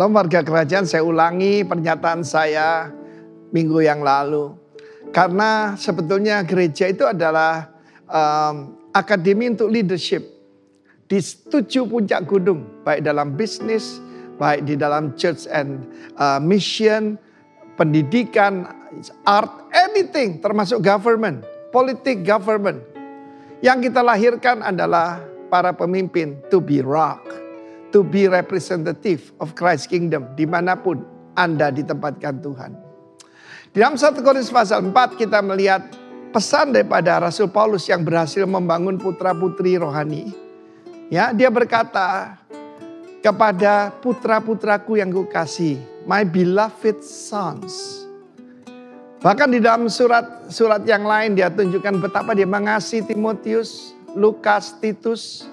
Shalom warga kerajaan, saya ulangi pernyataan saya minggu yang lalu. Karena sebetulnya gereja itu adalah akademi untuk leadership. Di 7 puncak gunung, baik dalam bisnis, baik di dalam church and mission, pendidikan, art, anything, termasuk government, politik government. Yang kita lahirkan adalah para pemimpin to be rock, to be representative of Christ kingdom dimanapun Anda ditempatkan Tuhan. Di dalam 1 Korintus pasal 4 kita melihat pesan daripada Rasul Paulus yang berhasil membangun putra-putri rohani. Ya, dia berkata kepada putra-putraku yang kukasihi, my beloved sons. Bahkan di dalam surat yang lain dia tunjukkan betapa dia mengasihi Timotius, Lukas, Titus.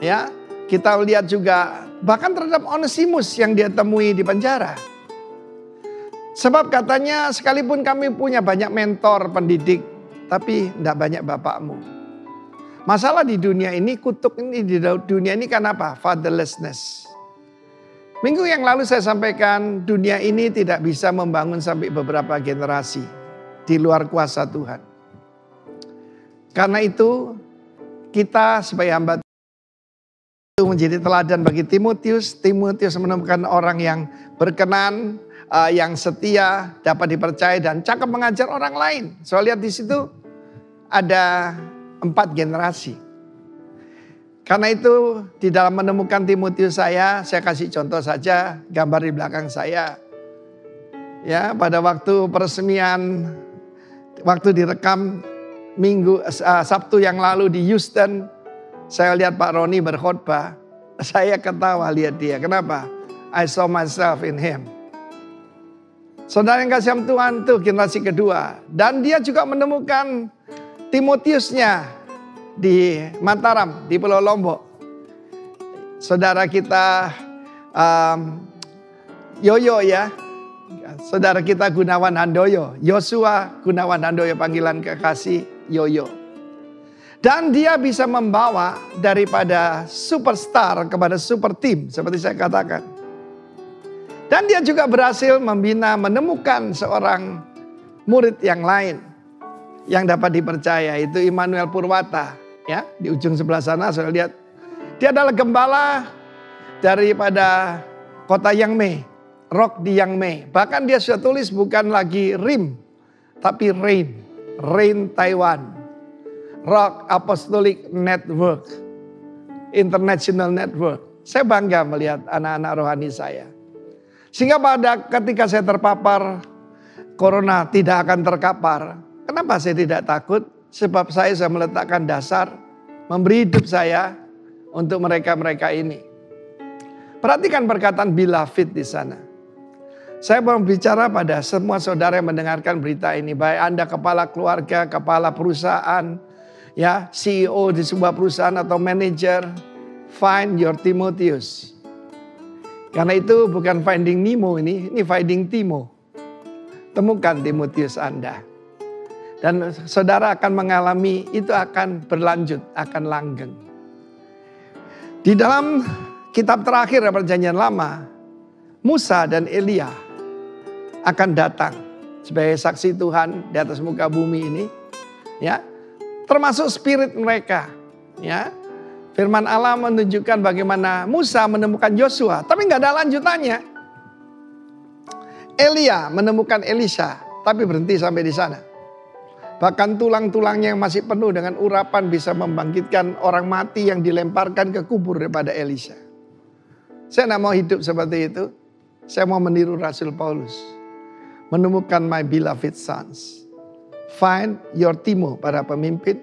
Ya, kita lihat juga bahkan terhadap Onesimus yang dia temui di penjara. Sebab katanya sekalipun kami punya banyak mentor pendidik, tapi tidak banyak bapakmu. Masalah di dunia ini, kutuk ini di dunia ini kan apa? Fatherlessness. Minggu yang lalu saya sampaikan dunia ini tidak bisa membangun sampai beberapa generasi di luar kuasa Tuhan. Karena itu kita sebagai hamba Tuhan menjadi teladan bagi Timotius. Timotius menemukan orang yang berkenan, yang setia, dapat dipercaya dan cakap mengajar orang lain. Saya lihat di situ ada 4 generasi. Karena itu di dalam menemukan Timotius saya kasih contoh saja gambar di belakang saya. Ya, pada waktu peresmian, waktu direkam Sabtu yang lalu di Houston, saya lihat Pak Roni berkhotbah, saya ketawa lihat dia. Kenapa? I saw myself in him. Saudara yang kasih Tuhan itu generasi kedua. Dan dia juga menemukan Timotiusnya di Mataram, di Pulau Lombok. Saudara kita Yoyo ya. Saudara kita Gunawan Handoyo. Yosua Gunawan Handoyo, panggilan kekasih Yoyo. Dan dia bisa membawa daripada superstar kepada super team, seperti saya katakan. Dan dia juga berhasil menemukan seorang murid yang lain yang dapat dipercaya, itu Immanuel Purwata. Ya, di ujung sebelah sana saya lihat dia adalah gembala daripada kota Yangmei, Rock di Yangmei. Bahkan dia sudah tulis bukan lagi RIM, tapi Rain Taiwan, Rock Apostolic Network, International Network. Saya bangga melihat anak-anak rohani saya. Sehingga ketika saya terpapar corona tidak akan terkapar. Kenapa saya tidak takut? Sebab saya sudah meletakkan dasar, memberi hidup saya untuk mereka-mereka ini. Perhatikan perkataan beloved di sana. Saya mau bicara pada semua saudara yang mendengarkan berita ini. Baik Anda kepala keluarga, kepala perusahaan, ya CEO di sebuah perusahaan atau manajer. Find your Timotius. Karena itu bukan finding Nemo ini finding Timo. Temukan Timotius Anda. Dan saudara akan mengalami itu akan berlanjut, akan langgeng. Di dalam kitab terakhir Perjanjian Lama, Musa dan Elia akan datang sebagai saksi Tuhan di atas muka bumi ini, ya. Termasuk spirit mereka, ya. Firman Allah menunjukkan bagaimana Musa menemukan Yosua, tapi nggak ada lanjutannya. Elia menemukan Elisa, tapi berhenti sampai di sana. Bahkan tulang-tulangnya yang masih penuh dengan urapan bisa membangkitkan orang mati yang dilemparkan ke kubur daripada Elisa. Saya tidak mau hidup seperti itu. Saya mau meniru Rasul Paulus. Menemukan my beloved sons. Find your Timo, para pemimpin.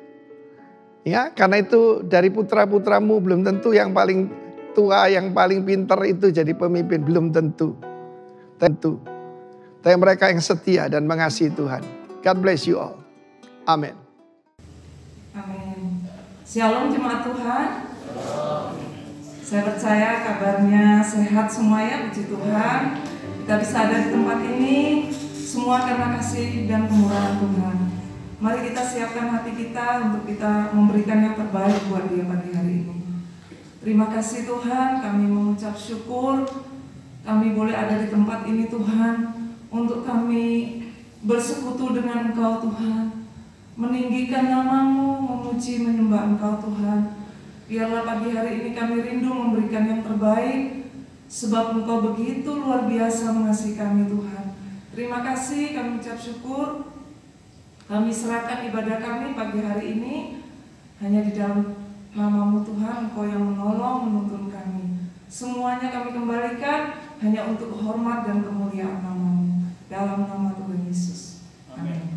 Ya, karena itu dari putra-putramu belum tentu yang paling tua, yang paling pintar itu jadi pemimpin. Belum tentu. Tentu. Tapi mereka yang setia dan mengasihi Tuhan. God bless you all. Amin. Amin. Shalom jemaat Tuhan. Saya percaya kabarnya sehat semuanya, puji Tuhan. Kita bisa ada di tempat ini semua karena kasih dan kemurahan Tuhan. Mari kita siapkan hati kita untuk kita memberikan yang terbaik buat Dia pagi hari ini. Terima kasih Tuhan, kami mengucap syukur kami boleh ada di tempat ini Tuhan, untuk kami bersekutu dengan Engkau Tuhan, meninggikan nama-Mu, memuji, menyembah Engkau Tuhan. Biarlah pagi hari ini kami rindu memberikan yang terbaik, sebab Engkau begitu luar biasa mengasihi kami Tuhan. Terima kasih, kami ucap syukur. Kami serahkan ibadah kami pagi hari ini hanya di dalam nama-Mu Tuhan, Engkau yang menolong, menuntun kami. Semuanya kami kembalikan hanya untuk hormat dan kemuliaan nama-Mu. Dalam nama Tuhan Yesus. Amin.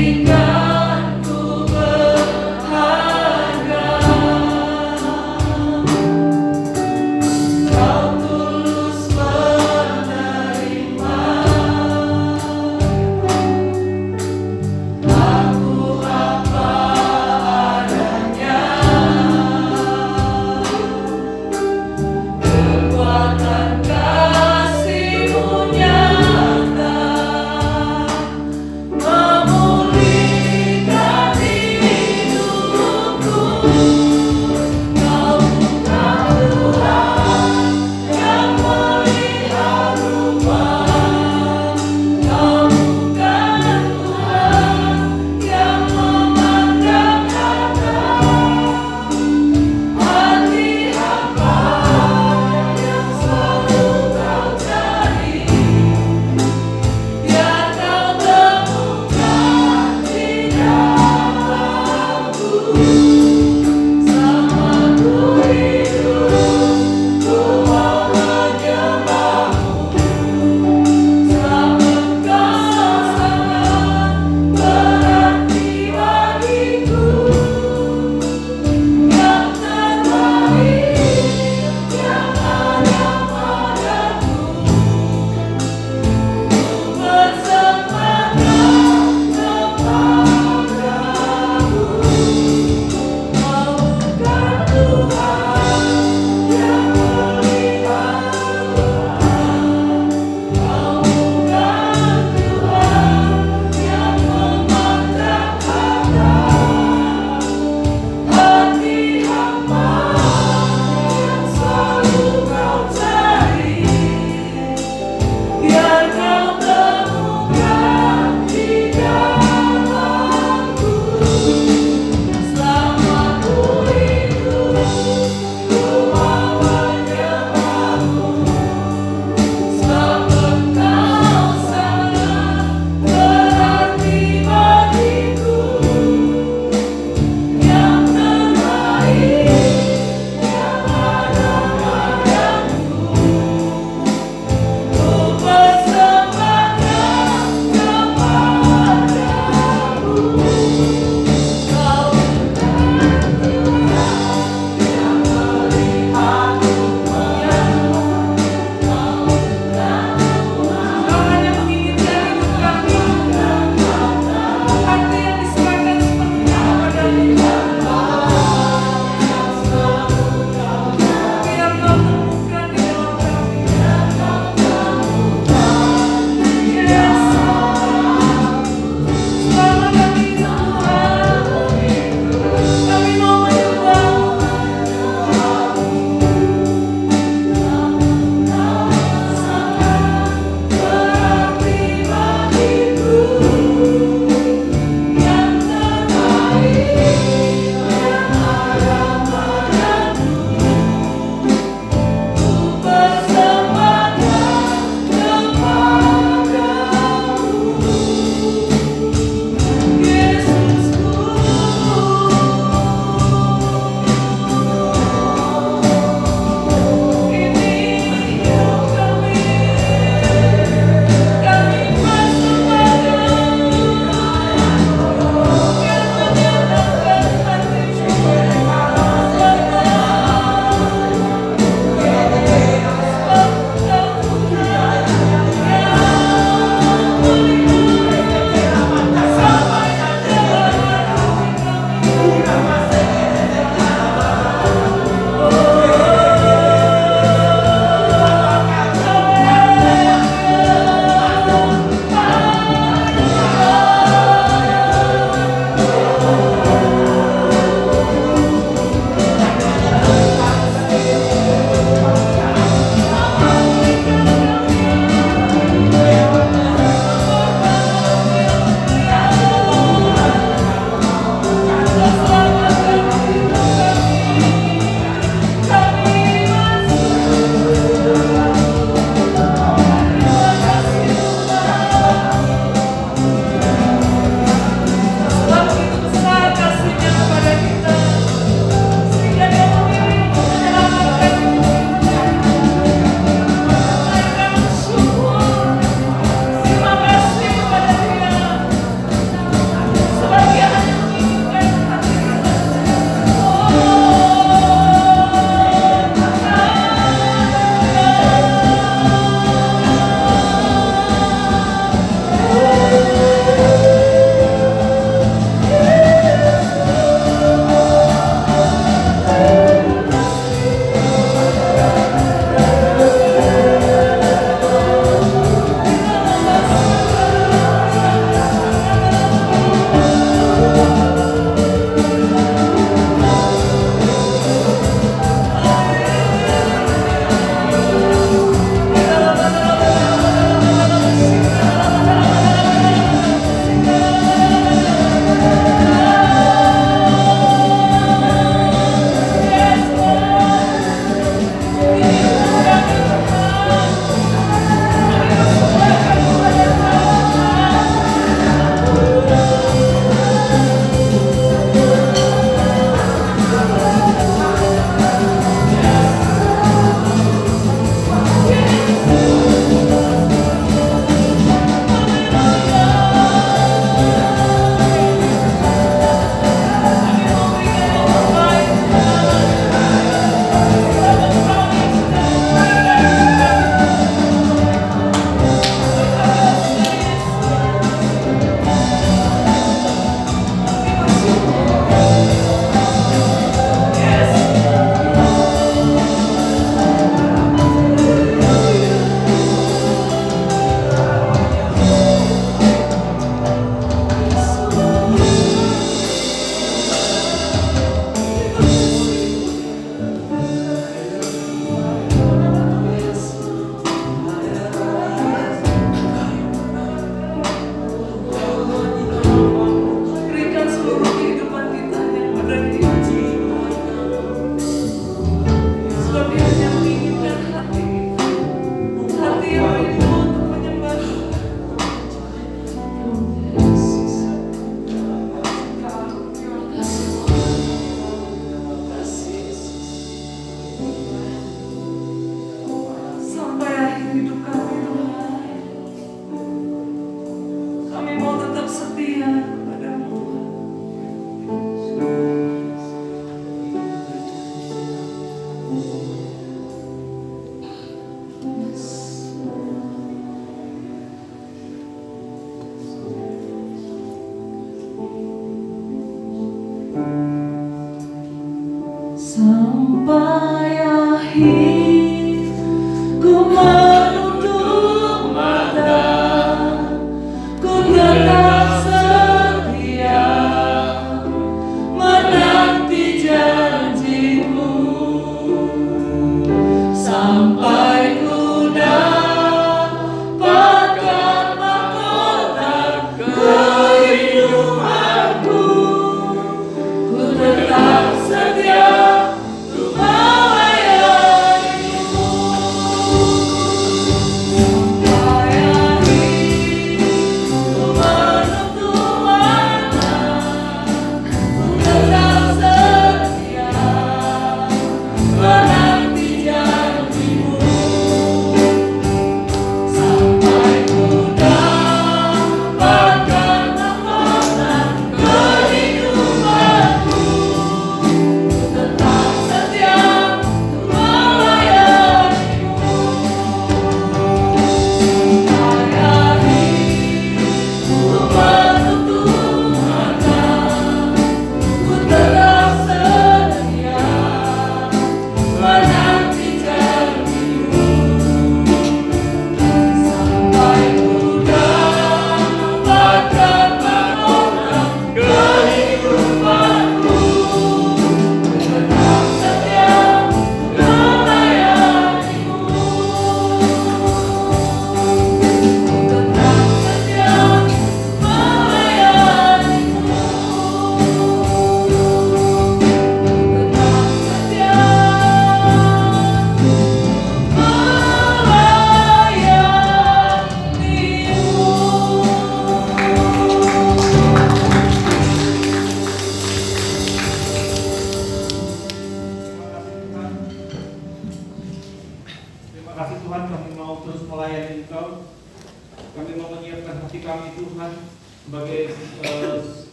Memulihkan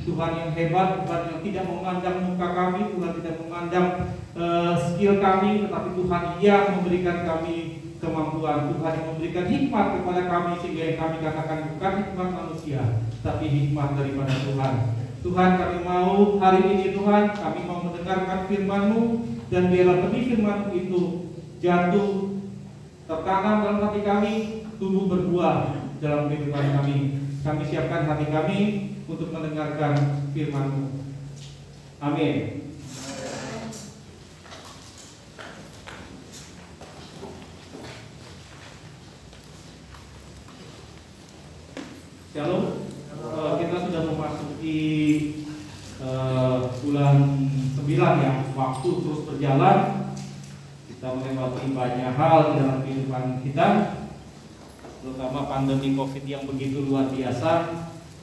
Tuhan yang hebat, Tuhan yang tidak memandang muka kami, Tuhan tidak memandang skill kami, tetapi Tuhan yang memberikan kami kemampuan, Tuhan yang memberikan hikmat kepada kami sehingga yang kami katakan bukan hikmat manusia, tapi hikmat daripada Tuhan. Tuhan, kami mau hari ini Tuhan, kami mau mendengarkan firman-Mu, dan biarlah benih firman-Mu itu jatuh, tertanam dalam hati kami, tumbuh berbuah dalam kehidupan kami. Kami siapkan hati kami untuk mendengarkan firman-Mu. Amin. Shalom. Kita sudah memasuki bulan 9 ya. Waktu terus berjalan. Kita melewati banyak hal di dalam kehidupan kita, terutama pandemi COVID yang begitu luar biasa.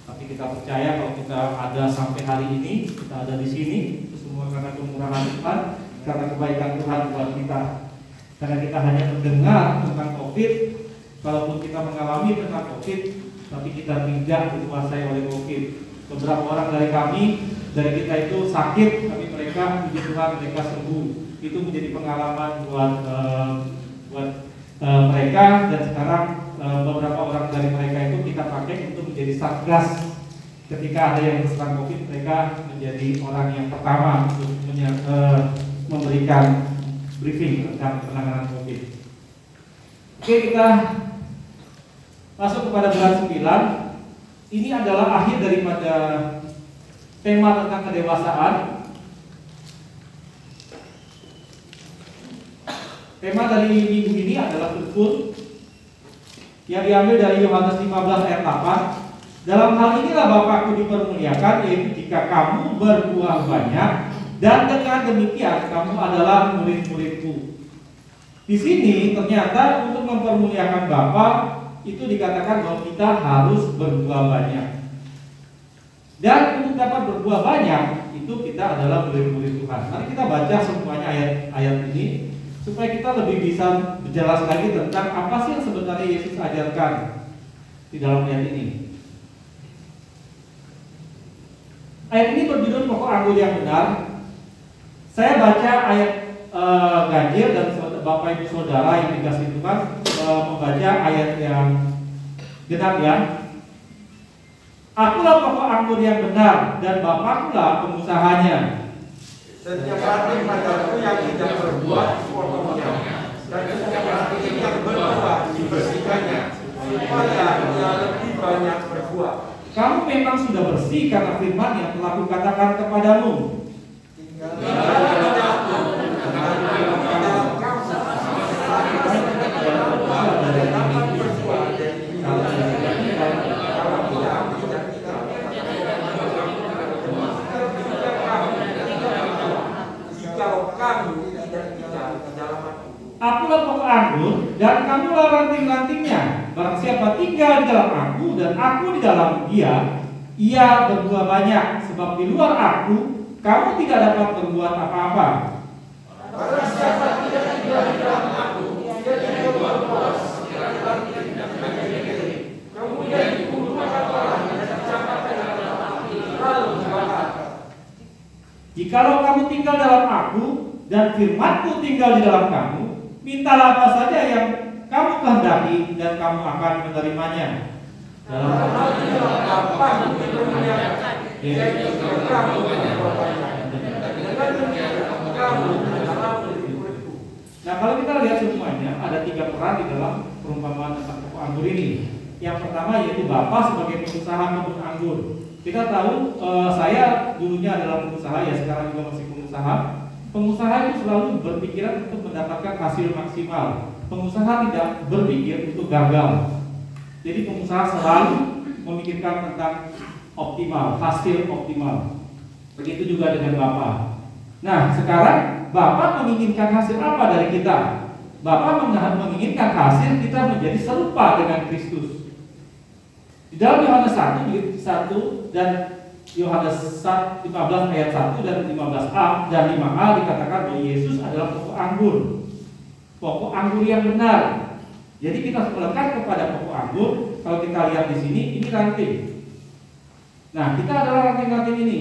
Tapi kita percaya kalau kita ada sampai hari ini, kita ada di sini, itu semua karena kemurahan Tuhan, karena kebaikan Tuhan buat kita. Karena kita hanya mendengar tentang COVID, kalaupun kita mengalami tentang COVID, tapi kita tidak dikuasai oleh COVID. Beberapa orang dari kita itu sakit, tapi mereka puji Tuhan mereka sembuh. Itu menjadi pengalaman buat mereka, dan sekarang beberapa orang dari mereka itu kita pakai untuk menjadi satgas. Ketika ada yang terserang COVID, mereka menjadi orang yang pertama untuk memberikan briefing tentang penanganan COVID. Oke, kita masuk kepada bulan 9. Ini adalah akhir daripada tema tentang kedewasaan. Tema dari minggu ini adalah fruitful, yang diambil dari Yohanes 15 ayat 8. Dalam hal inilah Bapakku dipermuliakan, yaitu jika kamu berbuah banyak, dan dengan demikian kamu adalah murid-muridku. Di sini ternyata untuk mempermuliakan Bapa itu dikatakan bahwa kita harus berbuah banyak. Dan untuk dapat berbuah banyak itu kita adalah murid-murid Tuhan. Mari kita baca semuanya ayat-ayat ini supaya kita lebih bisa berjelas lagi tentang apa sih yang sebenarnya Yesus ajarkan di dalam ayat ini. Ayat ini berjudul Pokok Anggur yang Benar. Saya baca ayat ganjil dan Bapak Ibu Saudara yang dikasih Tuhan membaca ayat yang genap ya. Akulah pokok anggur yang benar dan Bapakkulah pengusahanya. Setiap ranting padaku yang tidak berbuah dipotongnya, dan setiap ranting yang berbuah dibersihkannya, supaya ia lebih banyak berbuah. Kamu memang sudah bersih karena firman yang telah kukatakan kepadamu. Akulah pokok anggur dan kamulah ranting-rantingnya. Barang siapa tinggal di dalam aku dan aku di dalam dia, ia berbuah banyak. Sebab di luar aku, kamu tidak dapat berbuat apa-apa. Barang siapa tidak tinggal di dalam aku, dia tidak berbuah. Kemudian dikumpulkan orang dan dicampakkan dalam api, lalu dibakar. Jikalau kamu tinggal dalam aku dan firman-Ku tinggal di dalam kamu, mintalah apa saja yang kamu kehendaki dan kamu akan menerimanya. Dalam Nah, kalau kita lihat semuanya ada 3 peran di dalam perumpamaan tentang pokok anggur ini. Yang pertama yaitu Bapak sebagai pengusaha kebun anggur. Kita tahu saya dulunya adalah pengusaha, ya sekarang juga masih pengusaha. Pengusaha itu selalu berpikiran untuk mendapatkan hasil maksimal. Pengusaha tidak berpikir untuk gagal. Jadi pengusaha selalu memikirkan tentang optimal, hasil optimal. Begitu juga dengan Bapak. Nah, sekarang Bapak menginginkan hasil apa dari kita? Bapak menginginkan hasil kita menjadi serupa dengan Kristus. Di dalam Yohanes 1 dan Yohanes 15 ayat 1 dan 15a dan 5a dikatakan bahwa Yesus adalah pokok anggur. Pokok anggur yang benar. Jadi kita melekat kepada pokok anggur. Kalau kita lihat di sini, ini ranting. Nah, kita adalah ranting-ranting ini.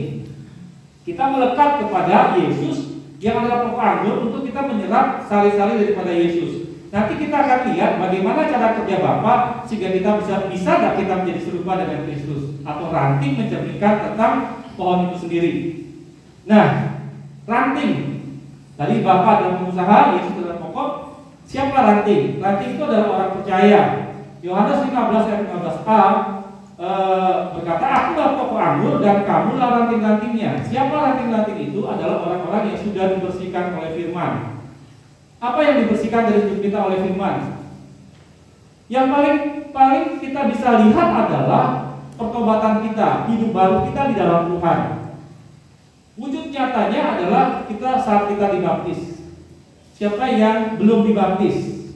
Kita melekat kepada Yesus yang adalah pokok anggur untuk kita menyerap sari-sari daripada Yesus. Nanti kita akan lihat bagaimana cara kerja Bapa sehingga kita bisa nggak kita menjadi serupa dengan Kristus, atau ranting mencerminkan tentang pohon itu sendiri. Nah, ranting tadi Bapa adalah pengusaha, Yesus adalah pokok. Siapa ranting? Ranting itu adalah orang percaya. Yohanes 15 ayat 15a berkata, akulah pokok anggur dan kamulah ranting-rantingnya. Siapa ranting-ranting itu? Adalah orang-orang yang sudah dibersihkan oleh firman. Apa yang dibersihkan dari hidup kita oleh firman? Yang paling kita bisa lihat adalah pertobatan kita, hidup baru kita di dalam Tuhan. Wujud nyatanya adalah kita saat kita dibaptis. Siapa yang belum dibaptis?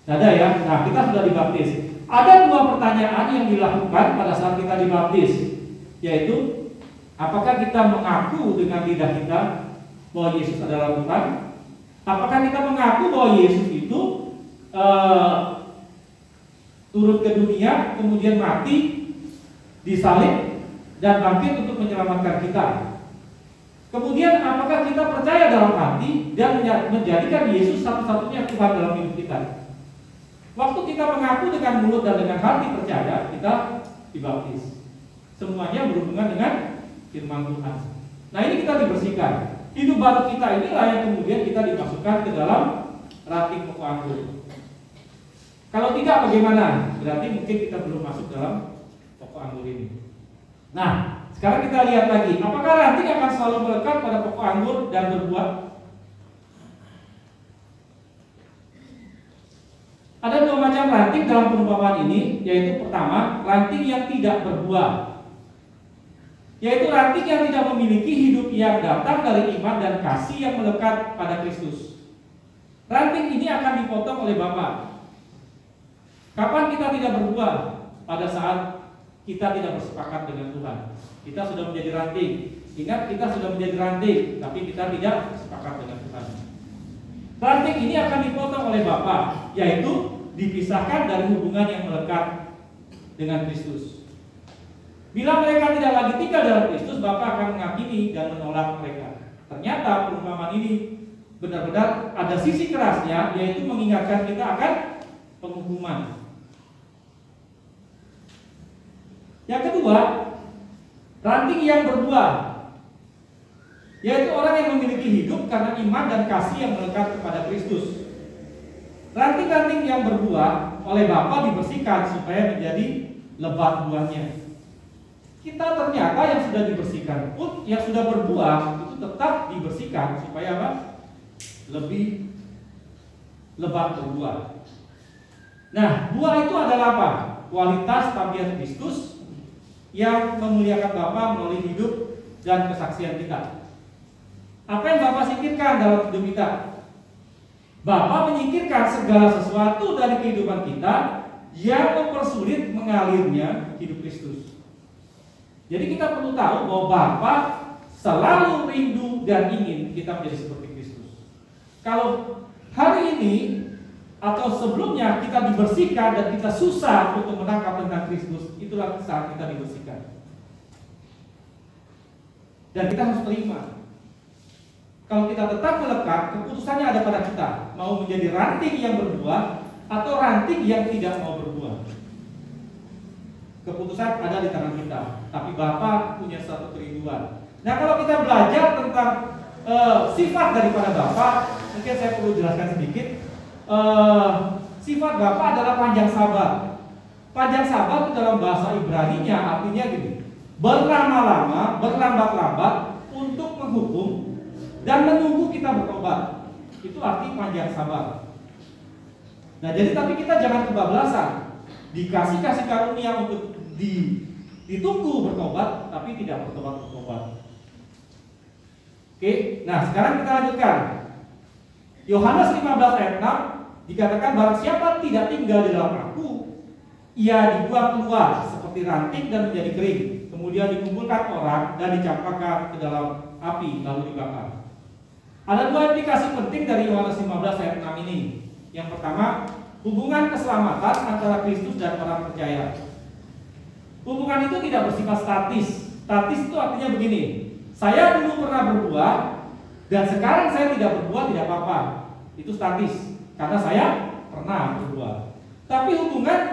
Ada ya? Nah, kita sudah dibaptis. Ada 2 pertanyaan yang dilakukan pada saat kita dibaptis, yaitu apakah kita mengaku dengan lidah kita bahwa Yesus adalah Tuhan? Apakah kita mengaku bahwa Yesus itu turun ke dunia, kemudian mati, disalib, dan bangkit untuk menyelamatkan kita? Kemudian apakah kita percaya dalam hati dan menjadikan Yesus satu-satunya Tuhan dalam hidup kita? Waktu kita mengaku dengan mulut dan dengan hati percaya, kita dibaptis. Semuanya berhubungan dengan firman Tuhan. Nah, ini kita dibersihkan. Hidup baru kita inilah yang kemudian kita dimasukkan ke dalam ranting pokok anggur. Kalau tidak bagaimana? Berarti mungkin kita belum masuk dalam pokok anggur ini. Nah, sekarang kita lihat lagi, apakah ranting akan selalu melekat pada pokok anggur dan berbuah? Ada 2 macam ranting dalam perumpamaan ini, yaitu pertama, ranting yang tidak berbuah. Yaitu ranting yang tidak memiliki hidup yang datang dari iman dan kasih yang melekat pada Kristus. Ranting ini akan dipotong oleh Bapa. Kapan kita tidak berbuah? Pada saat kita tidak bersepakat dengan Tuhan. Kita sudah menjadi ranting. Ingat, kita sudah menjadi ranting, tapi kita tidak sepakat dengan Tuhan. Ranting ini akan dipotong oleh Bapa, yaitu dipisahkan dari hubungan yang melekat dengan Kristus. Bila mereka tidak lagi tinggal dalam Kristus, Bapa akan menghakimi dan menolak mereka. ternyata perumpamaan ini benar-benar ada sisi kerasnya, yaitu mengingatkan kita akan penghukuman. Yang kedua, ranting yang berbuah, yaitu orang yang memiliki hidup karena iman dan kasih yang melekat kepada Kristus. Ranting-ranting yang berbuah oleh Bapa dibersihkan supaya menjadi lebat buahnya. Kita ternyata yang sudah dibersihkan pun, yang sudah berbuah itu tetap dibersihkan supaya apa? Lebih lebat berbuah. Nah, buah itu adalah apa? Kualitas tabiat Kristus yang memuliakan Bapa melalui hidup dan kesaksian kita. Apa yang Bapa singkirkan dalam hidup kita? Bapa menyingkirkan segala sesuatu dari kehidupan kita yang mempersulit mengalirnya hidup Kristus. Jadi kita perlu tahu bahwa Bapa selalu rindu dan ingin kita menjadi seperti Kristus. Kalau hari ini atau sebelumnya kita dibersihkan dan kita susah untuk menangkap tentang Kristus, itulah saat kita dibersihkan. Dan kita harus terima. Kalau kita tetap melekat, keputusannya ada pada kita, mau menjadi ranting yang berbuah atau ranting yang tidak mau berbuah. Keputusan ada di tangan kita, tapi Bapa punya satu kerinduan. Nah, kalau kita belajar tentang sifat daripada Bapa, mungkin saya perlu jelaskan sedikit. Sifat Bapa adalah panjang sabar. Panjang sabar itu dalam bahasa Ibrani-nya artinya gini: berlama-lama, berlambat-lambat untuk menghukum dan menunggu kita bertobat. Itu arti panjang sabar. Nah, jadi tapi kita jangan kebablasan. Dikasih karunia untuk ditunggu bertobat, tapi tidak bertobat. Oke, nah sekarang kita lanjutkan. Yohanes 15 ayat 6 dikatakan, barang siapa tidak tinggal di dalam aku, ia dibuang keluar seperti ranting dan menjadi kering, kemudian dikumpulkan orang dan dicampakkan ke dalam api lalu dibakar. Ada dua implikasi penting dari Yohanes 15 ayat 6 ini. Yang pertama, hubungan keselamatan antara Kristus dan orang percaya. Hubungan itu tidak bersifat statis. Statis itu artinya begini: saya dulu pernah berbuat dan sekarang saya tidak berbuat, tidak apa-apa. Itu statis karena saya pernah berbuat. Tapi hubungan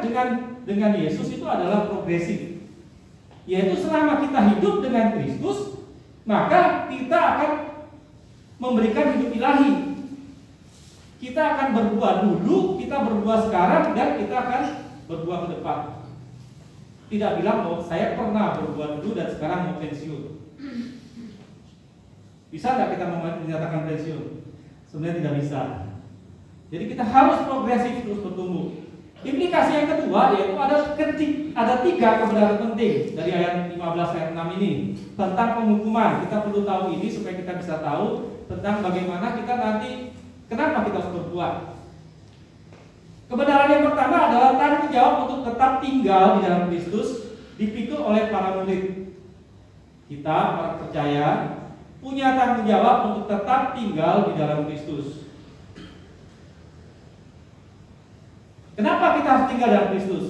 dengan Yesus itu adalah progresif. Yaitu selama kita hidup dengan Kristus, maka kita akan memberikan hidup ilahi. Kita akan berbuat dulu, kita berbuat sekarang, dan kita akan berbuat ke depan. Tidak bilang bahwa saya pernah berbuat dulu dan sekarang mau pensiun. Bisa nggak kita menyatakan pensiun? Sebenarnya tidak bisa. Jadi kita harus progresif terus bertumbuh. Implikasi yang kedua yaitu ada tiga kebenaran penting dari ayat 15 ayat 6 ini tentang penghukuman. Kita perlu tahu ini supaya kita bisa tahu tentang bagaimana kita nanti, kenapa kita harus berbuat. Kebenaran yang pertama adalah tanggung jawab untuk tetap tinggal di dalam Kristus dipikul oleh para murid. Kita, orang percaya, punya tanggung jawab untuk tetap tinggal di dalam Kristus. Kenapa kita harus tinggal dalam Kristus?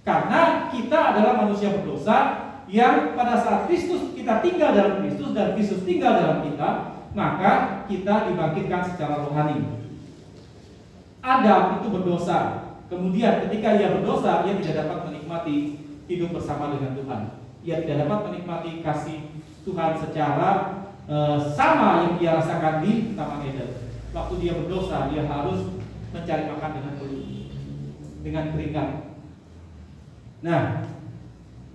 Karena kita adalah manusia berdosa yang pada saat kita tinggal dalam Kristus dan Kristus tinggal dalam kita, maka kita dibangkitkan secara rohani. Adam itu berdosa. Kemudian ketika ia berdosa, ia tidak dapat menikmati hidup bersama dengan Tuhan. Ia tidak dapat menikmati kasih Tuhan secara sama yang dia rasakan di Taman Eden. Waktu dia berdosa, dia harus mencari makan dengan peluh, dengan keringat. Nah,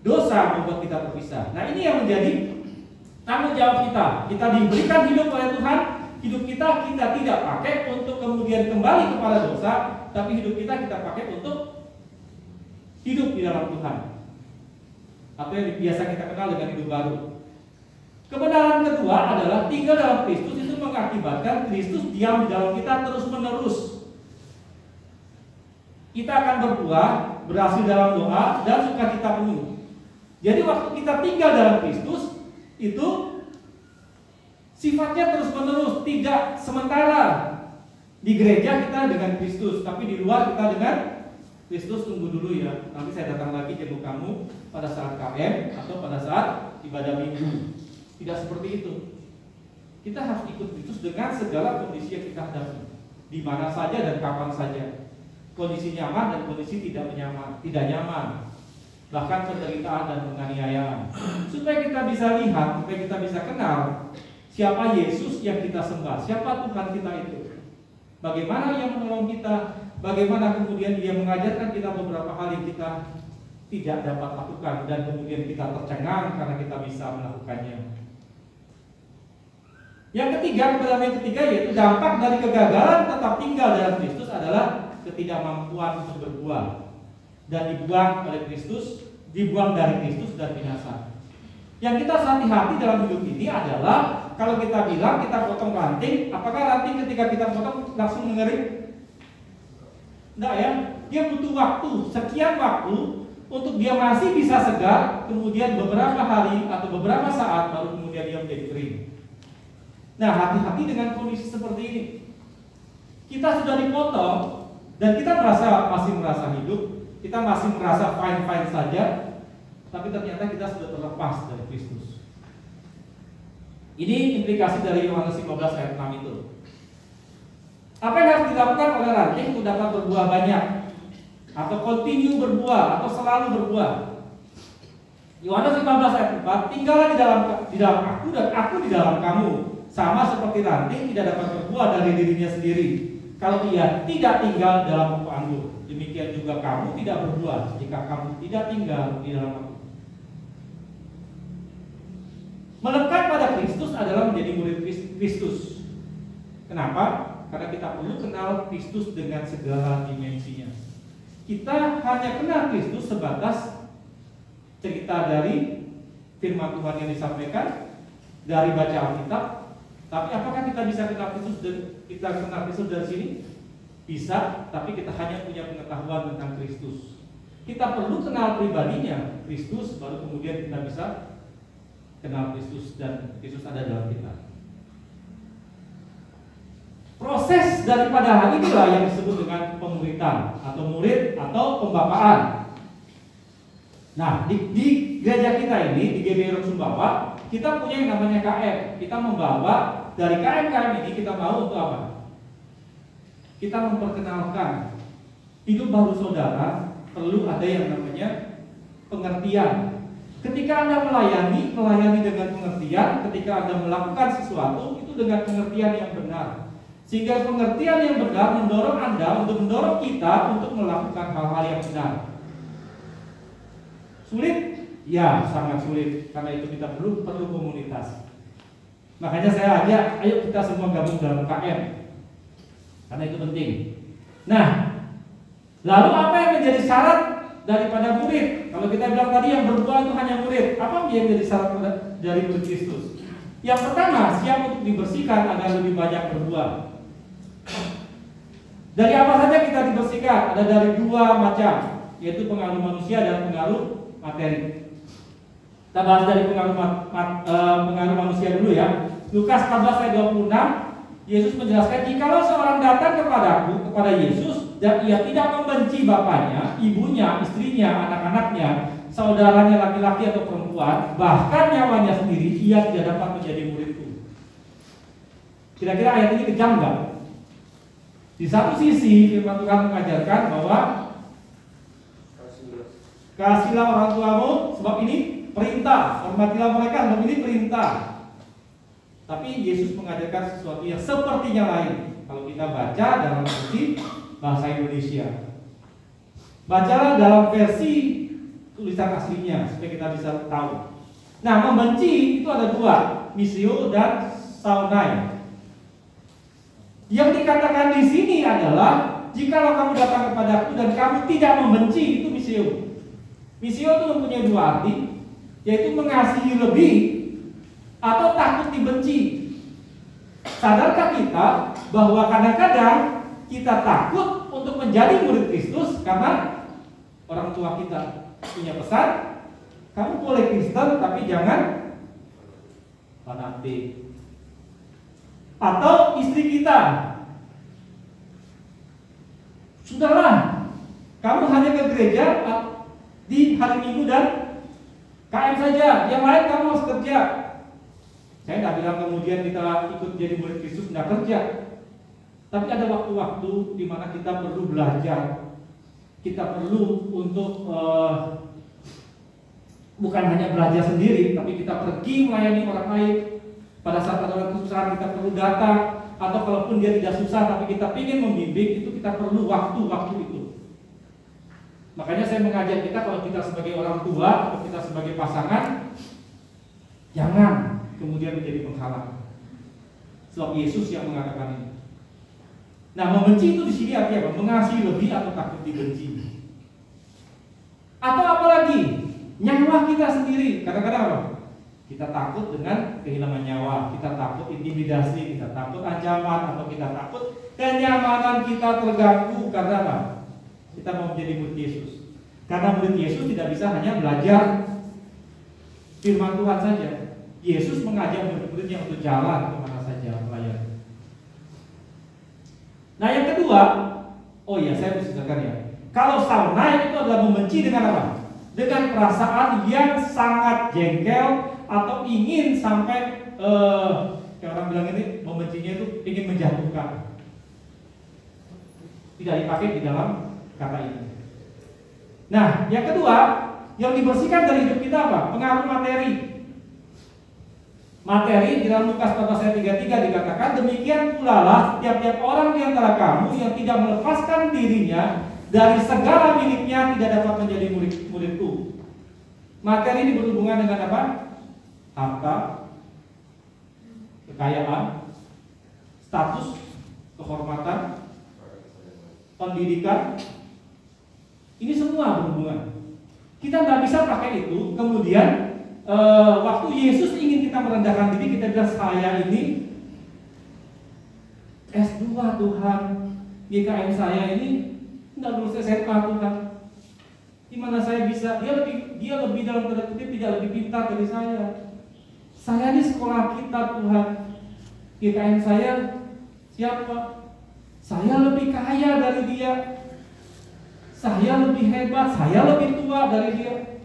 dosa membuat kita terpisah. Nah, ini yang menjadi tanggung jawab kita. Kita diberikan hidup oleh Tuhan. Hidup kita tidak pakai untuk kemudian kembali kepada dosa, tapi hidup kita pakai untuk hidup di dalam Tuhan. Atau yang biasa kita kenal dengan hidup baru. Kebenaran kedua adalah tinggal dalam Kristus itu mengakibatkan Kristus diam di dalam kita terus menerus. Kita akan berbuah, berhasil dalam doa dan sukacita penuh. Jadi waktu kita tinggal dalam Kristus itu sifatnya terus menerus, tidak sementara. Di gereja kita dengan Kristus, tapi di luar kita dengan Kristus. Tunggu dulu ya, nanti saya datang lagi jemput kamu pada saat KM atau pada saat ibadah minggu. Tidak seperti itu. Kita harus ikut Kristus dengan segala kondisi yang kita hadapi, di mana saja dan kapan saja. Kondisi nyaman dan kondisi tidak nyaman, bahkan penderitaan dan penganiayaan. Supaya kita bisa lihat, supaya kita bisa kenal siapa Yesus yang kita sembah, siapa Tuhan kita itu. Bagaimana Ia menolong kita, bagaimana kemudian Dia mengajarkan kita beberapa hal yang kita tidak dapat lakukan, dan kemudian kita tercengang karena kita bisa melakukannya. Yang ketiga, yang ketiga yaitu dampak dari kegagalan tetap tinggal dalam Kristus adalah ketidakmampuan untuk berbuah, dan dibuang oleh Kristus, dibuang dari Kristus dan binasa. Yang kita hati-hati dalam hidup ini adalah kalau kita bilang kita potong ranting, apakah ranting ketika kita potong langsung mengering? Enggak ya, dia butuh waktu, sekian waktu untuk dia masih bisa segar, kemudian beberapa hari atau beberapa saat baru kemudian dia menjadi kering. Nah, hati-hati dengan kondisi seperti ini. Kita sudah dipotong dan kita masih merasa hidup, kita masih merasa fine-fine saja, tapi ternyata kita sudah terlepas dari Kristus. Ini implikasi dari Yohanes 15 ayat 6 itu. Apa yang harus dilakukan oleh ranting untuk dapat berbuah banyak, atau continue berbuah, atau selalu berbuah? Yohanes 15 ayat 4, tinggallah di dalam aku dan aku di dalam kamu. Sama seperti ranting tidak dapat berbuah dari dirinya sendiri kalau ia tidak tinggal dalam pokok anggur. Demikian juga kamu tidak berbuah jika kamu tidak tinggal di dalam aku. Melekat pada Kristus adalah menjadi murid Kristus. Kenapa? Karena kita perlu kenal Kristus dengan segala dimensinya. Kita hanya kenal Kristus sebatas cerita dari firman Tuhan yang disampaikan, dari baca Alkitab. Tapi apakah kita bisa kenal Kristus dan kita kenal Kristus dari sini? Bisa, tapi kita hanya punya pengetahuan tentang Kristus. Kita perlu kenal pribadinya, Kristus, baru kemudian kita bisa kenal Kristus dan Kristus ada dalam kita. Proses daripada hal inilah yang disebut dengan pemuritan atau murid atau pembapaan. Nah, di gereja kita ini, di GBI Sumbawa, kita punya yang namanya KM. Kita membawa dari KM ini, kita mau untuk apa? Kita memperkenalkan hidup baru saudara perlu ada yang namanya pengertian. Ketika Anda melayani dengan pengertian. Ketika Anda melakukan sesuatu itu dengan pengertian yang benar. Sehingga pengertian yang benar mendorong Anda untuk mendorong kita untuk melakukan hal-hal yang benar. Sulit? Ya, sangat sulit. Karena itu kita perlu komunitas. Makanya saya ajak, ayo kita semua gabung dalam KM. Karena itu penting. Nah, lalu apa yang menjadi syarat daripada murid? Kalau kita bilang tadi yang berbuah itu hanya murid, apa yang menjadi syarat dari murid Kristus? Yang pertama, siap untuk dibersihkan agar lebih banyak berbuah. Dari apa saja kita dibersihkan? Ada dari dua macam, yaitu pengaruh manusia dan pengaruh materi. Kita bahas dari pengaruh manusia dulu ya. Lukas 14 ayat 26, Yesus menjelaskan, jikalau seorang datang kepada Yesus dan ia tidak membenci bapaknya, ibunya, istrinya, anak-anaknya, saudaranya laki-laki atau perempuan, bahkan nyawanya sendiri, ia tidak dapat menjadi muridku. Kira-kira ayat ini kejam nggak? Di satu sisi firman Tuhan mengajarkan bahwa kasihlah orang tuamu, sebab ini perintah, hormatilah mereka, sebab ini perintah. Tapi Yesus mengajarkan sesuatu yang sepertinya lain. Kalau kita baca dalam versi bahasa Indonesia, bacalah dalam versi tulisan aslinya supaya kita bisa tahu. Nah, membenci itu ada dua, misio dan saunai. Yang dikatakan di sini adalah jikalau kamu datang kepadaku dan kamu tidak membenci, itu misio. Misio itu mempunyai dua arti, yaitu mengasihi lebih atau takut dibenci. Sadarkah kita bahwa kadang-kadang kita takut untuk menjadi murid Kristus karena orang tua kita punya pesan, kamu boleh Kristen tapi jangan fanatik. Atau istri kita, sudahlah, kamu hanya ke gereja di hari Minggu dan KM saja, yang lain kamu harus kerja. Saya tidak bilang kemudian kita ikut jadi murid Kristus tidak kerja. Tapi ada waktu-waktu di mana kita perlu belajar. Kita perlu untuk bukan hanya belajar sendiri, tapi kita pergi melayani orang lain. Pada saat ada orang kesusahan kita perlu datang, atau kalaupun dia tidak susah tapi kita ingin membimbing, itu kita perlu waktu-waktu itu. Makanya saya mengajak kita, kalau kita sebagai orang tua atau kita sebagai pasangan, jangan kemudian menjadi penghalang. Sebab Yesus yang mengatakan ini. Nah, membenci itu di sini artinya apa? Mengasihi lebih atau takut dibenci. Atau apalagi nyawa kita sendiri. Kadang-kadang apa? Kita takut dengan kehilangan nyawa, kita takut intimidasi, kita takut ancaman, atau kita takut kenyamanan kita terganggu. Karena apa? Kita mau menjadi murid Yesus. Karena murid Yesus tidak bisa hanya belajar firman Tuhan saja. Yesus mengajak murid-muridnya untuk jalan kemana saja melayani. Nah, yang kedua, oh iya, saya harus ceritakan ya. Kalau saunai itu adalah membenci dengan apa? Dengan perasaan yang sangat jengkel atau ingin sampai kayak orang bilang ini, membencinya itu ingin menjatuhkan. Tidak dipakai di dalam kata ini. Nah, yang kedua, yang dibersihkan dari hidup kita apa? Pengaruh materi. Materi di dalam Lukas 14 ayat 33 dikatakan, demikian pula lah tiap-tiap orang di antara kamu yang tidak melepaskan dirinya dari segala miliknya tidak dapat menjadi murid-muridku. Materi ini berhubungan dengan apa? Harta, kekayaan, status, kehormatan, pendidikan. Ini semua berhubungan. Kita nggak bisa pakai itu kemudian waktu Yesus ingin kita merendahkan diri, kita bilang saya ini S2 Tuhan, GKM saya ini nggak lulus SMA Tuhan. Gimana saya bisa? Dia lebih dalam tanda kutip tidak lebih pintar dari saya. Saya ini sekolah kita Tuhan. GKM saya siapa? Saya lebih kaya dari dia. Saya lebih hebat, saya lebih tua dari dia.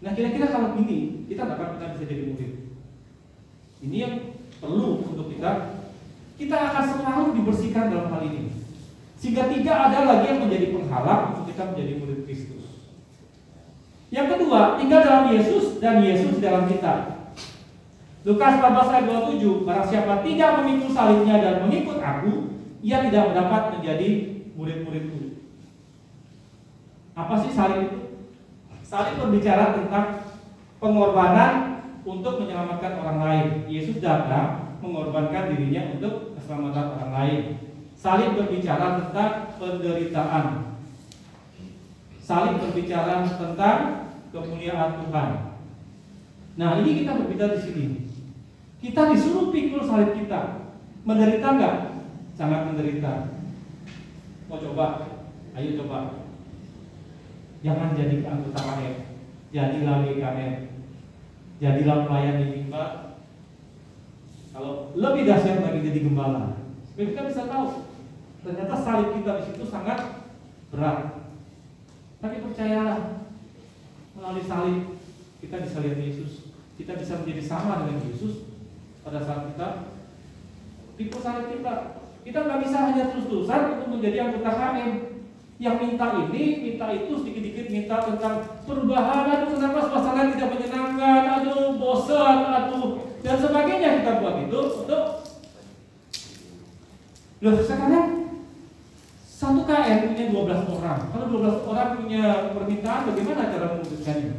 Nah, kira-kira kalau ini kita dapat kita bisa jadi murid. Ini yang perlu untuk kita akan selalu dibersihkan dalam hal ini, sehingga tidak ada lagi yang menjadi penghalang untuk kita menjadi murid Kristus. Yang kedua, tinggal dalam Yesus dan Yesus dalam kita. Lukas 14 ayat 27, barang siapa tidak memikul salibnya dan mengikut aku, ia tidak dapat menjadi murid-muridku. Apa sih salib itu? Salib berbicara tentang pengorbanan untuk menyelamatkan orang lain. Yesus datang mengorbankan dirinya untuk keselamatan orang lain. Salib berbicara tentang penderitaan. Salib berbicara tentang kemuliaan Tuhan. Nah, ini kita berbicara di sini. Kita disuruh pikul salib kita. Menderita enggak? Sangat menderita. Mau coba? Ayo coba. Jangan jadi anggota KM, jadilah GKM, jadilah pelayan di mimbar. Kalau lebih dahsyat lagi jadi gembala. Supaya kita bisa tahu, ternyata salib kita di situ sangat berat. Tapi percayalah, melalui salib kita bisa lihat Yesus, kita bisa menjadi sama dengan Yesus pada saat kita pikul salib kita. Kita nggak bisa hanya terus-terusan untuk menjadi anggota KM. Yang minta ini, minta itu, sedikit-sedikit minta tentang perubahan, aduh kenapa suasana tidak menyenangkan, aduh bosan, aduh dan sebagainya. Kita buat itu untuk sekarang satu KM punya 12 orang. Kalau 12 orang punya permintaan, bagaimana cara memutuskannya?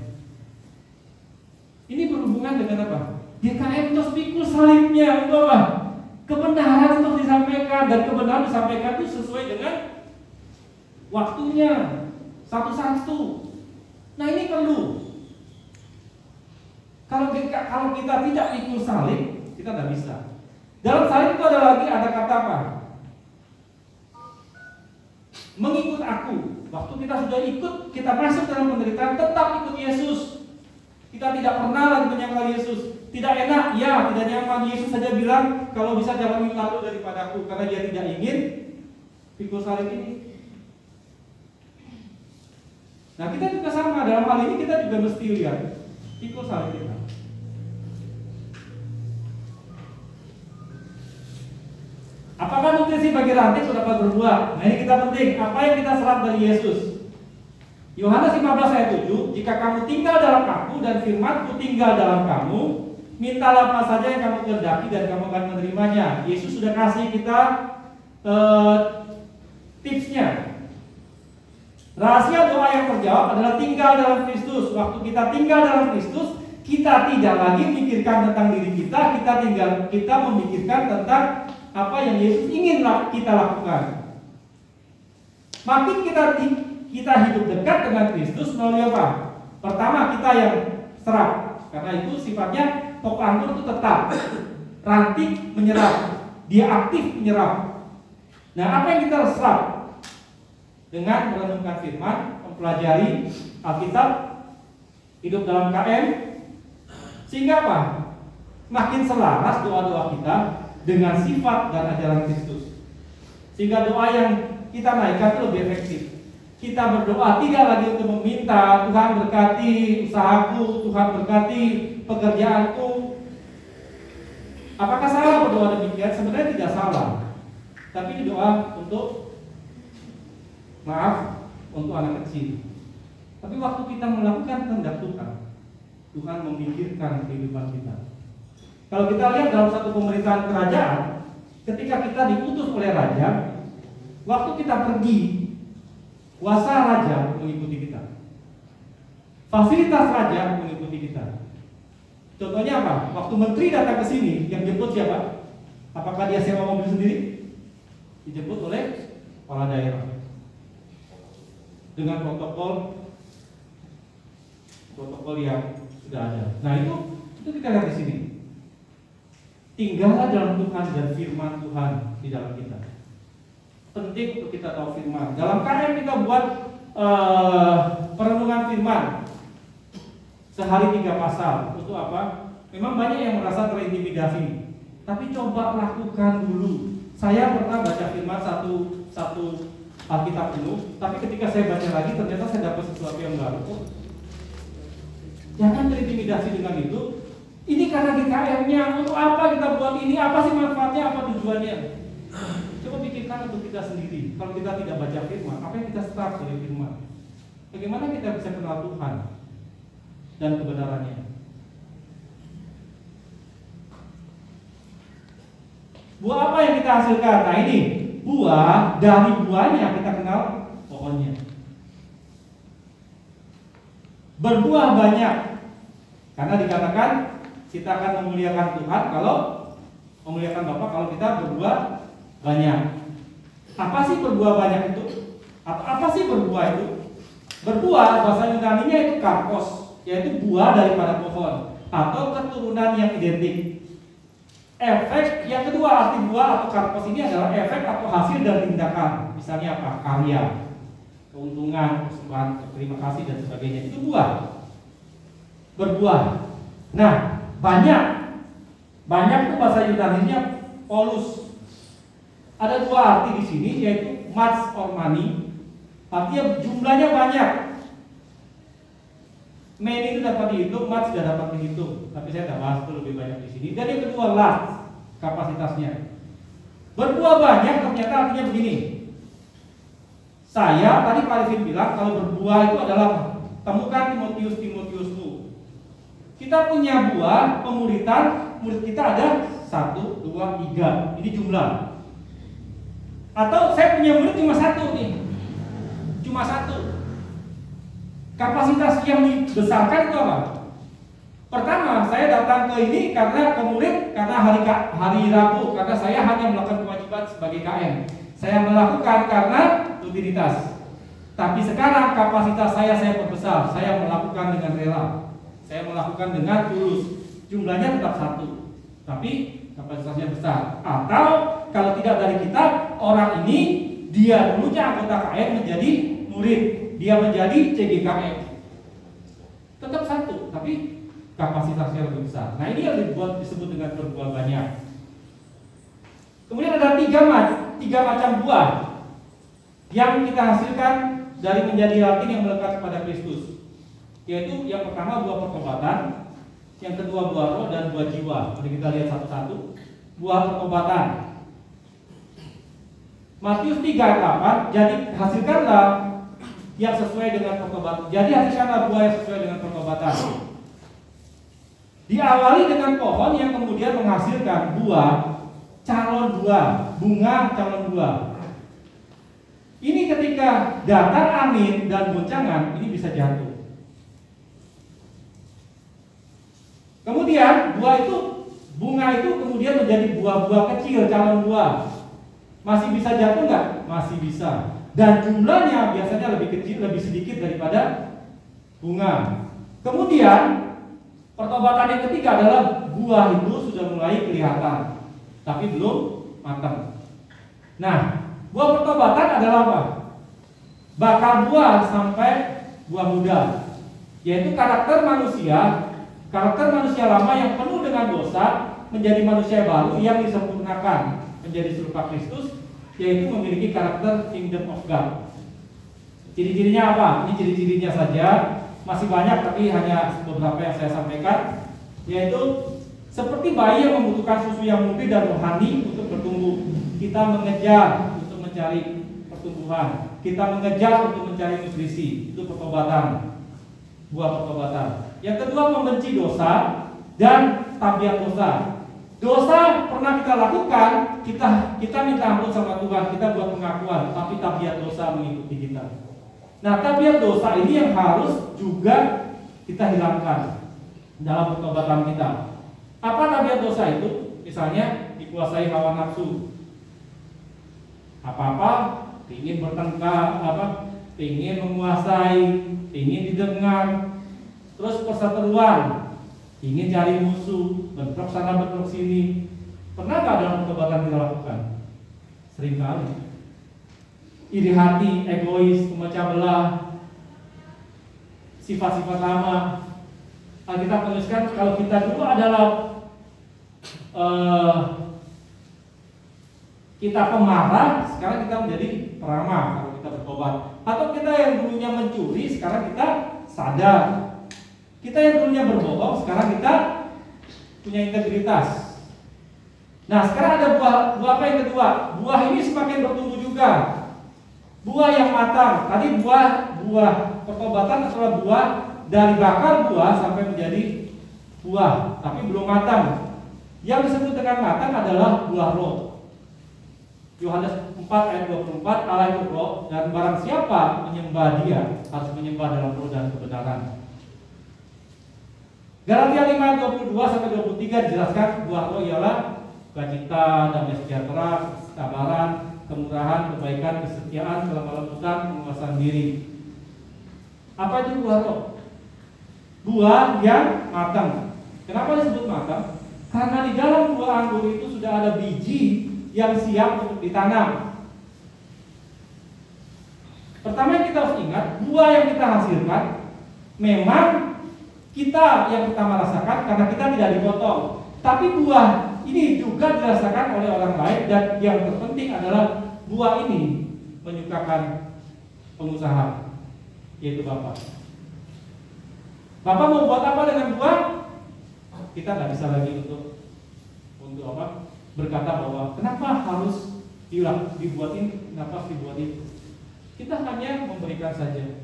Ini berhubungan dengan apa? GKM terus pikul salibnya untuk apa? Kebenaran untuk disampaikan, dan kebenaran disampaikan itu sesuai dengan waktunya satu-satu. Nah, ini perlu. Kalau kita tidak ikut salib, kita tidak bisa. Dalam salib itu ada kata apa? Mengikut aku. Waktu kita sudah ikut, kita masuk dalam penderitaan, tetap ikut Yesus. Kita tidak pernah lagi menyangkal Yesus. Tidak enak, ya, tidak nyaman. Yesus saja bilang, kalau bisa jangan lalu daripadaku, karena dia tidak ingin pikul salib ini. Nah, kita juga sama dalam hal ini, kita juga mesti lihat pikul salib kita. nutrisi bagi ranting untuk dapat berbuah. Nah ini kita penting. Apa yang kita serap dari Yesus? Yohanes 15 ayat 7, jika kamu tinggal dalam aku dan firman-Ku tinggal dalam kamu, mintalah apa saja yang kamu kehendaki dan kamu akan menerimanya. Yesus sudah kasih kita tipsnya. Rahasia doa yang terjawab adalah tinggal dalam Kristus. Waktu kita tinggal dalam Kristus, kita tidak lagi memikirkan tentang diri kita, kita memikirkan tentang apa yang Yesus ingin kita lakukan. Makin kita hidup dekat dengan Kristus melalui apa? Pertama, kita yang serap. Karena itu sifatnya pokok anggur itu tetap. Ranting menyerap, dia aktif menyerap. Nah, apa yang kita serap? Dengan merenungkan firman, mempelajari Alkitab, hidup dalam KM, sehingga apa? Makin selaras doa-doa kita dengan sifat dan ajaran Kristus. Sehingga doa yang kita naikkan itu lebih efektif. Kita berdoa tidak lagi untuk meminta Tuhan berkati usahaku, Tuhan berkati pekerjaanku. Apakah salah berdoa demikian? Sebenarnya tidak salah. Tapi doa untuk untuk anak kecil. Tapi waktu kita melakukan kehendak Tuhan, Tuhan memikirkan kehidupan kita. Kalau kita lihat dalam satu pemerintahan kerajaan, ketika kita diutus oleh raja, waktu kita pergi, kuasa raja mengikuti kita, fasilitas raja mengikuti kita. Contohnya apa? Waktu menteri datang ke sini, yang jemput siapa? Apakah dia sewa mobil sendiri? Dijemput oleh kepala daerah dengan protokol yang sudah ada. Nah itu kita lihat di sini. Tinggallah dalam Tuhan dan firman Tuhan di dalam kita. Penting untuk kita tahu firman. Dalam KM kita buat perenungan firman sehari 3 pasal. Untuk apa? Memang banyak yang merasa terintimidasi. Tapi coba lakukan dulu. Saya pernah baca firman satu Alkitab penuh, tapi ketika saya baca lagi ternyata saya dapat sesuatu yang baru. Jangan terintimidasi dengan itu. Ini karena GKM-nya, untuk apa kita buat ini? Apa sih manfaatnya? Apa tujuannya? Coba pikirkan untuk kita sendiri. Kalau kita tidak baca firman, apa yang kita serap dari firman? Bagaimana kita bisa kenal Tuhan dan kebenarannya? Buah apa yang kita hasilkan? Nah ini buah, dari buahnya kita kenal pohonnya. Berbuah banyak, karena dikatakan kita akan memuliakan Tuhan kalau memuliakan Bapa kalau kita berbuah banyak. Apa sih berbuah banyak itu? Atau apa sih berbuah itu? Berbuah bahasa Yunaninya itu karpos, yaitu buah daripada pohon atau keturunan yang identik. Efek yang kedua, arti buah atau karpos ini adalah efek atau hasil dari tindakan. Misalnya apa? Karya, keuntungan, persembahan, terima kasih dan sebagainya. Itu buah. Berbuah. Nah, banyak itu bahasa Yunaninya polus. Ada 2 arti di sini, yaitu much or money. Artinya jumlahnya banyak. Many itu dapat dihitung, much tidak dapat dihitung. Tapi saya tidak bahas itu lebih banyak di sini. Dan yang kedua, large, kapasitasnya. Berbuah banyak ternyata artinya begini. Saya tadi Pak Arifin bilang kalau berbuah itu adalah temukan Timotiusmu. Kita punya buah pemuritan, murid kita ada 1, 2, 3. Ini jumlah. Atau saya punya murid cuma 1 nih. Cuma 1. Kapasitas yang dibesarkan itu apa? Pertama, saya datang ke ini karena ke murid karena hari Rabu, karena saya hanya melakukan kewajiban sebagai KM. Saya melakukan karena rutinitas. Tapi sekarang kapasitas saya perbesar. Saya melakukan dengan rela. Saya melakukan dengan tulus. Jumlahnya tetap 1, tapi kapasitasnya besar. Atau kalau tidak dari kita, orang ini dia dulunya anggota KM menjadi murid. Dia menjadi CGKM. Tetap 1, tapi kapasitasnya lebih besar. Nah ini yang disebut dengan berbuah banyak. Kemudian ada 3 macam buah yang kita hasilkan dari menjadi ranting yang melekat kepada Kristus. Yaitu yang pertama buah pertobatan, yang kedua buah roh dan buah jiwa. Mari kita lihat satu-satu. Buah pertobatan. Matius 3 ayat 8, jadi hasilkanlah yang sesuai dengan pertobatan. Jadi hasilkanlah buah yang sesuai dengan pertobatan. Diawali dengan pohon yang kemudian menghasilkan buah, calon buah, bunga calon buah. Ini ketika datang angin dan goncangan, ini bisa jatuh. Kemudian bunga itu kemudian menjadi buah-buah kecil, calon buah. Masih bisa jatuh nggak? Masih bisa. Dan jumlahnya biasanya lebih kecil, lebih sedikit daripada bunga. Kemudian pertobatan yang ketiga adalah buah itu sudah mulai kelihatan, tapi belum matang. Nah, buah pertobatan adalah apa? Bakal buah sampai buah muda, yaitu karakter manusia lama yang penuh dengan dosa menjadi manusia baru yang disempurnakan menjadi serupa Kristus, yaitu memiliki karakter Kingdom of God. Ciri-cirinya apa? Ini ciri-cirinya saja, masih banyak tapi hanya beberapa yang saya sampaikan, yaitu seperti bayi yang membutuhkan susu yang murni dan rohani untuk bertumbuh. Kita mengejar untuk mencari pertumbuhan, kita mengejar untuk mencari nutrisi. Itu pertobatan, buah pertobatan. Yang kedua, membenci dosa dan tabiat dosa. Dosa pernah kita lakukan, kita minta ampun sama Tuhan, kita buat pengakuan, tapi tabiat dosa mengikuti kita. Nah, tabiat dosa ini yang harus juga kita hilangkan dalam pertobatan kita. Apa tabiat dosa itu? Misalnya dikuasai hawa nafsu. Apa-apa ingin bertengkar, ingin menguasai, ingin didengar, terus perseteruan, ingin cari musuh, bentrok sana bentrok sini. Pernah nggak dalam pertobatan kita lakukan? Sering kali. Iri hati, egois, memecah belah, sifat-sifat lama. Alkitab menuliskan kalau kita dulu adalah kita pemarah, sekarang kita menjadi peramah kalau kita bertobat. Atau kita yang dulunya mencuri, sekarang kita sadar. Kita yang dulunya berbohong, sekarang kita punya integritas. Nah, sekarang ada buah apa yang kedua? Buah ini semakin bertumbuh juga. Buah yang matang. Tadi buah pertobatan adalah buah dari bakal buah sampai menjadi buah, tapi belum matang. Yang disebut dengan matang adalah buah roh. Yohanes 4 ayat 24, Allah itu roh, dan barang siapa menyembah Dia harus menyembah dalam roh dan kebenaran. Galatia 5 ayat 22 sampai 23 dijelaskan buah roh ialah sukacita, damai sejahtera, kesabaran, kemurahan, kebaikan, kesetiaan, kelemah lembutan, penguasaan diri. Apa itu buah roh? Buah yang matang. Kenapa disebut matang? Karena di dalam buah anggur itu sudah ada biji yang siap untuk ditanam. Pertama yang kita harus ingat, buah yang kita hasilkan memang kita yang pertama rasakan karena kita tidak dipotong. Tapi buah ini juga dirasakan oleh orang lain, dan yang terpenting adalah buah ini menyukakan pengusaha, yaitu Bapak. Bapak mau buat apa dengan buah? Kita nggak bisa lagi untuk apa? Berkata bahwa kenapa harus dibuatin, kenapa harus dibuatin? Kita hanya memberikan saja.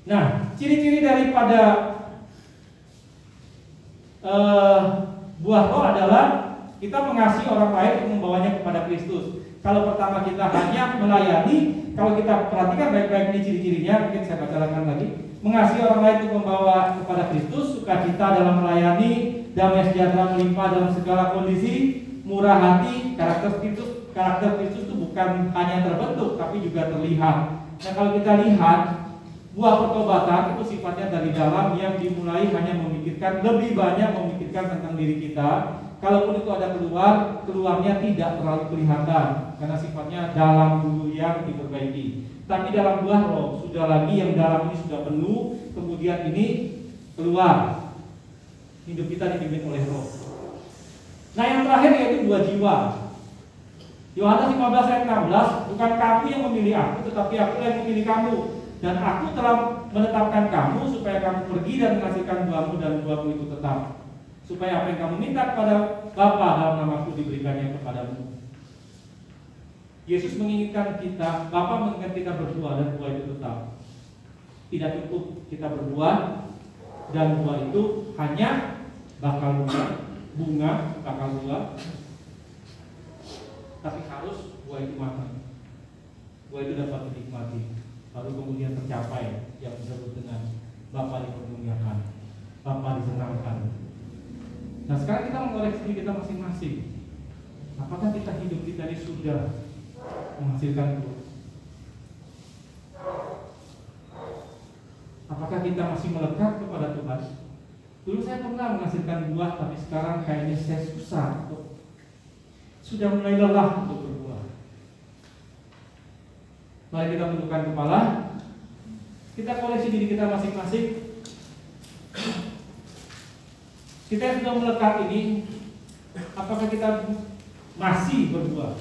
Nah, ciri-ciri daripada buah roh adalah kita mengasihi orang lain untuk membawanya kepada Kristus. Kalau pertama kita hanya melayani, kalau kita perhatikan baik-baik ini ciri-cirinya, mungkin saya bacakan lagi. Mengasihi orang lain untuk membawa kepada Kristus, sukacita dalam melayani, damai sejahtera melimpah dalam segala kondisi, murah hati. Karakter Kristus itu bukan hanya terbentuk tapi juga terlihat. Nah, kalau kita lihat buah pertobatan itu sifatnya dari dalam, yang dimulai hanya memikirkan, lebih banyak memikirkan tentang diri kita. Kalaupun itu ada keluarnya tidak terlalu kelihatan karena sifatnya dalam dulu yang diperbaiki. Tapi dalam buah roh sudah lagi yang dalam ini sudah penuh, kemudian ini keluar. Hidup kita dipimpin oleh roh. Nah, yang terakhir yaitu buah jiwa. Yohanes 15 ayat 16, bukan kamu yang memilih aku, tetapi aku yang memilih kamu. Dan aku telah menetapkan kamu supaya kamu pergi dan menghasilkan buahmu, dan buahmu itu tetap, supaya apa yang kamu minta kepada Bapa dalam namaku diberikannya kepadamu. Yesus menginginkan kita, Bapa menginginkan kita berbuah dan buah itu tetap. Tidak cukup kita berbuah dan buah itu hanya bakal bunga bakal buah, tapi harus buah itu matang. Buah itu dapat dinikmati, baru kemudian tercapai yang disebut dengan Bapa dipermuliakan, Bapa disenangkan. Nah sekarang kita mengoreksi diri kita masing-masing. Apakah hidup kita ini sudah menghasilkan buah? Apakah kita masih melekat kepada Tuhan? Dulu saya pernah menghasilkan buah, tapi sekarang kayaknya saya susah untuk, sudah mulai lelah untuk berbuah. Mari kita tundukkan kepala, kita koreksi diri kita masing-masing. Kita yang sudah melekat ini, apakah kita masih berbuah?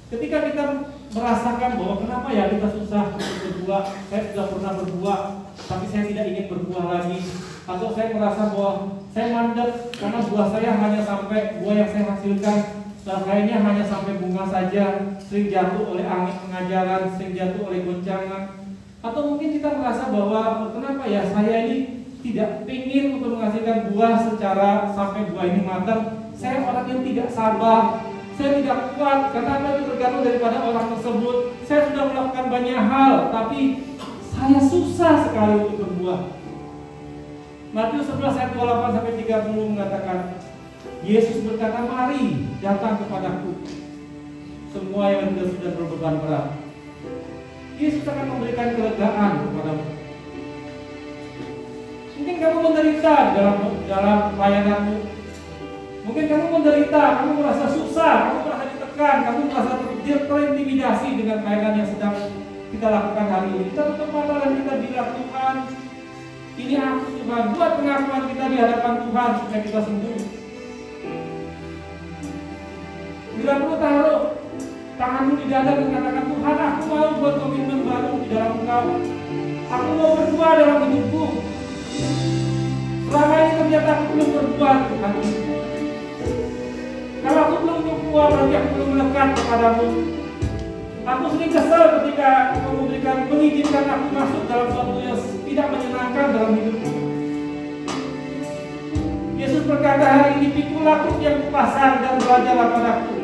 Ketika kita merasakan bahwa kenapa ya kita susah untuk berbuah, saya sudah pernah berbuah, tapi saya tidak ingin berbuah lagi, atau saya merasa bahwa saya mandek karena buah saya hanya sampai buah yang saya hasilkan, dan kayaknya hanya sampai bunga saja, sering jatuh oleh angin pengajaran, sering jatuh oleh goncangan, atau mungkin kita merasa bahwa kenapa ya saya ini tidak ingin untuk menghasilkan buah secara sampai buah ini matang, saya orang yang tidak sabar. Saya tidak kuat karena itu tergantung daripada orang tersebut. Saya sudah melakukan banyak hal, tapi saya susah sekali untuk berbuah. Matius 11 ayat 28 sampai 30 mengatakan, Yesus berkata, mari datang kepadaku, semua yang sudah berbeban berat. Yesus akan memberikan kelegaan kepadamu. Mungkin kamu menderita dalam pelayananmu. Mungkin kamu menderita, kamu merasa susah, kamu merasa ditekan, kamu merasa terintimidasi dengan pelayanan yang sedang kita lakukan hari ini. Kita tutup mata dan kita bilang, Tuhan, ini aku Tuhan, buat pengakuan kita di hadapan Tuhan supaya kita sembuh. Bila perlu taruh tanganmu di dada dan katakan, Tuhan, aku mau buat komitmen baru di dalam Engkau. Aku mau berbuah dalam hidupku. Selama ini ternyata aku belum berbuah, Tuhan. Kalau aku belum berbuah, berarti aku belum melekat kepadamu. Aku sering kesal ketika Engkau mengizinkan aku masuk dalam sesuatu yang tidak menyenangkan dalam hidupku. Yesus berkata hari ini, pikulah aku yang kupasang dan belajarlah padaku.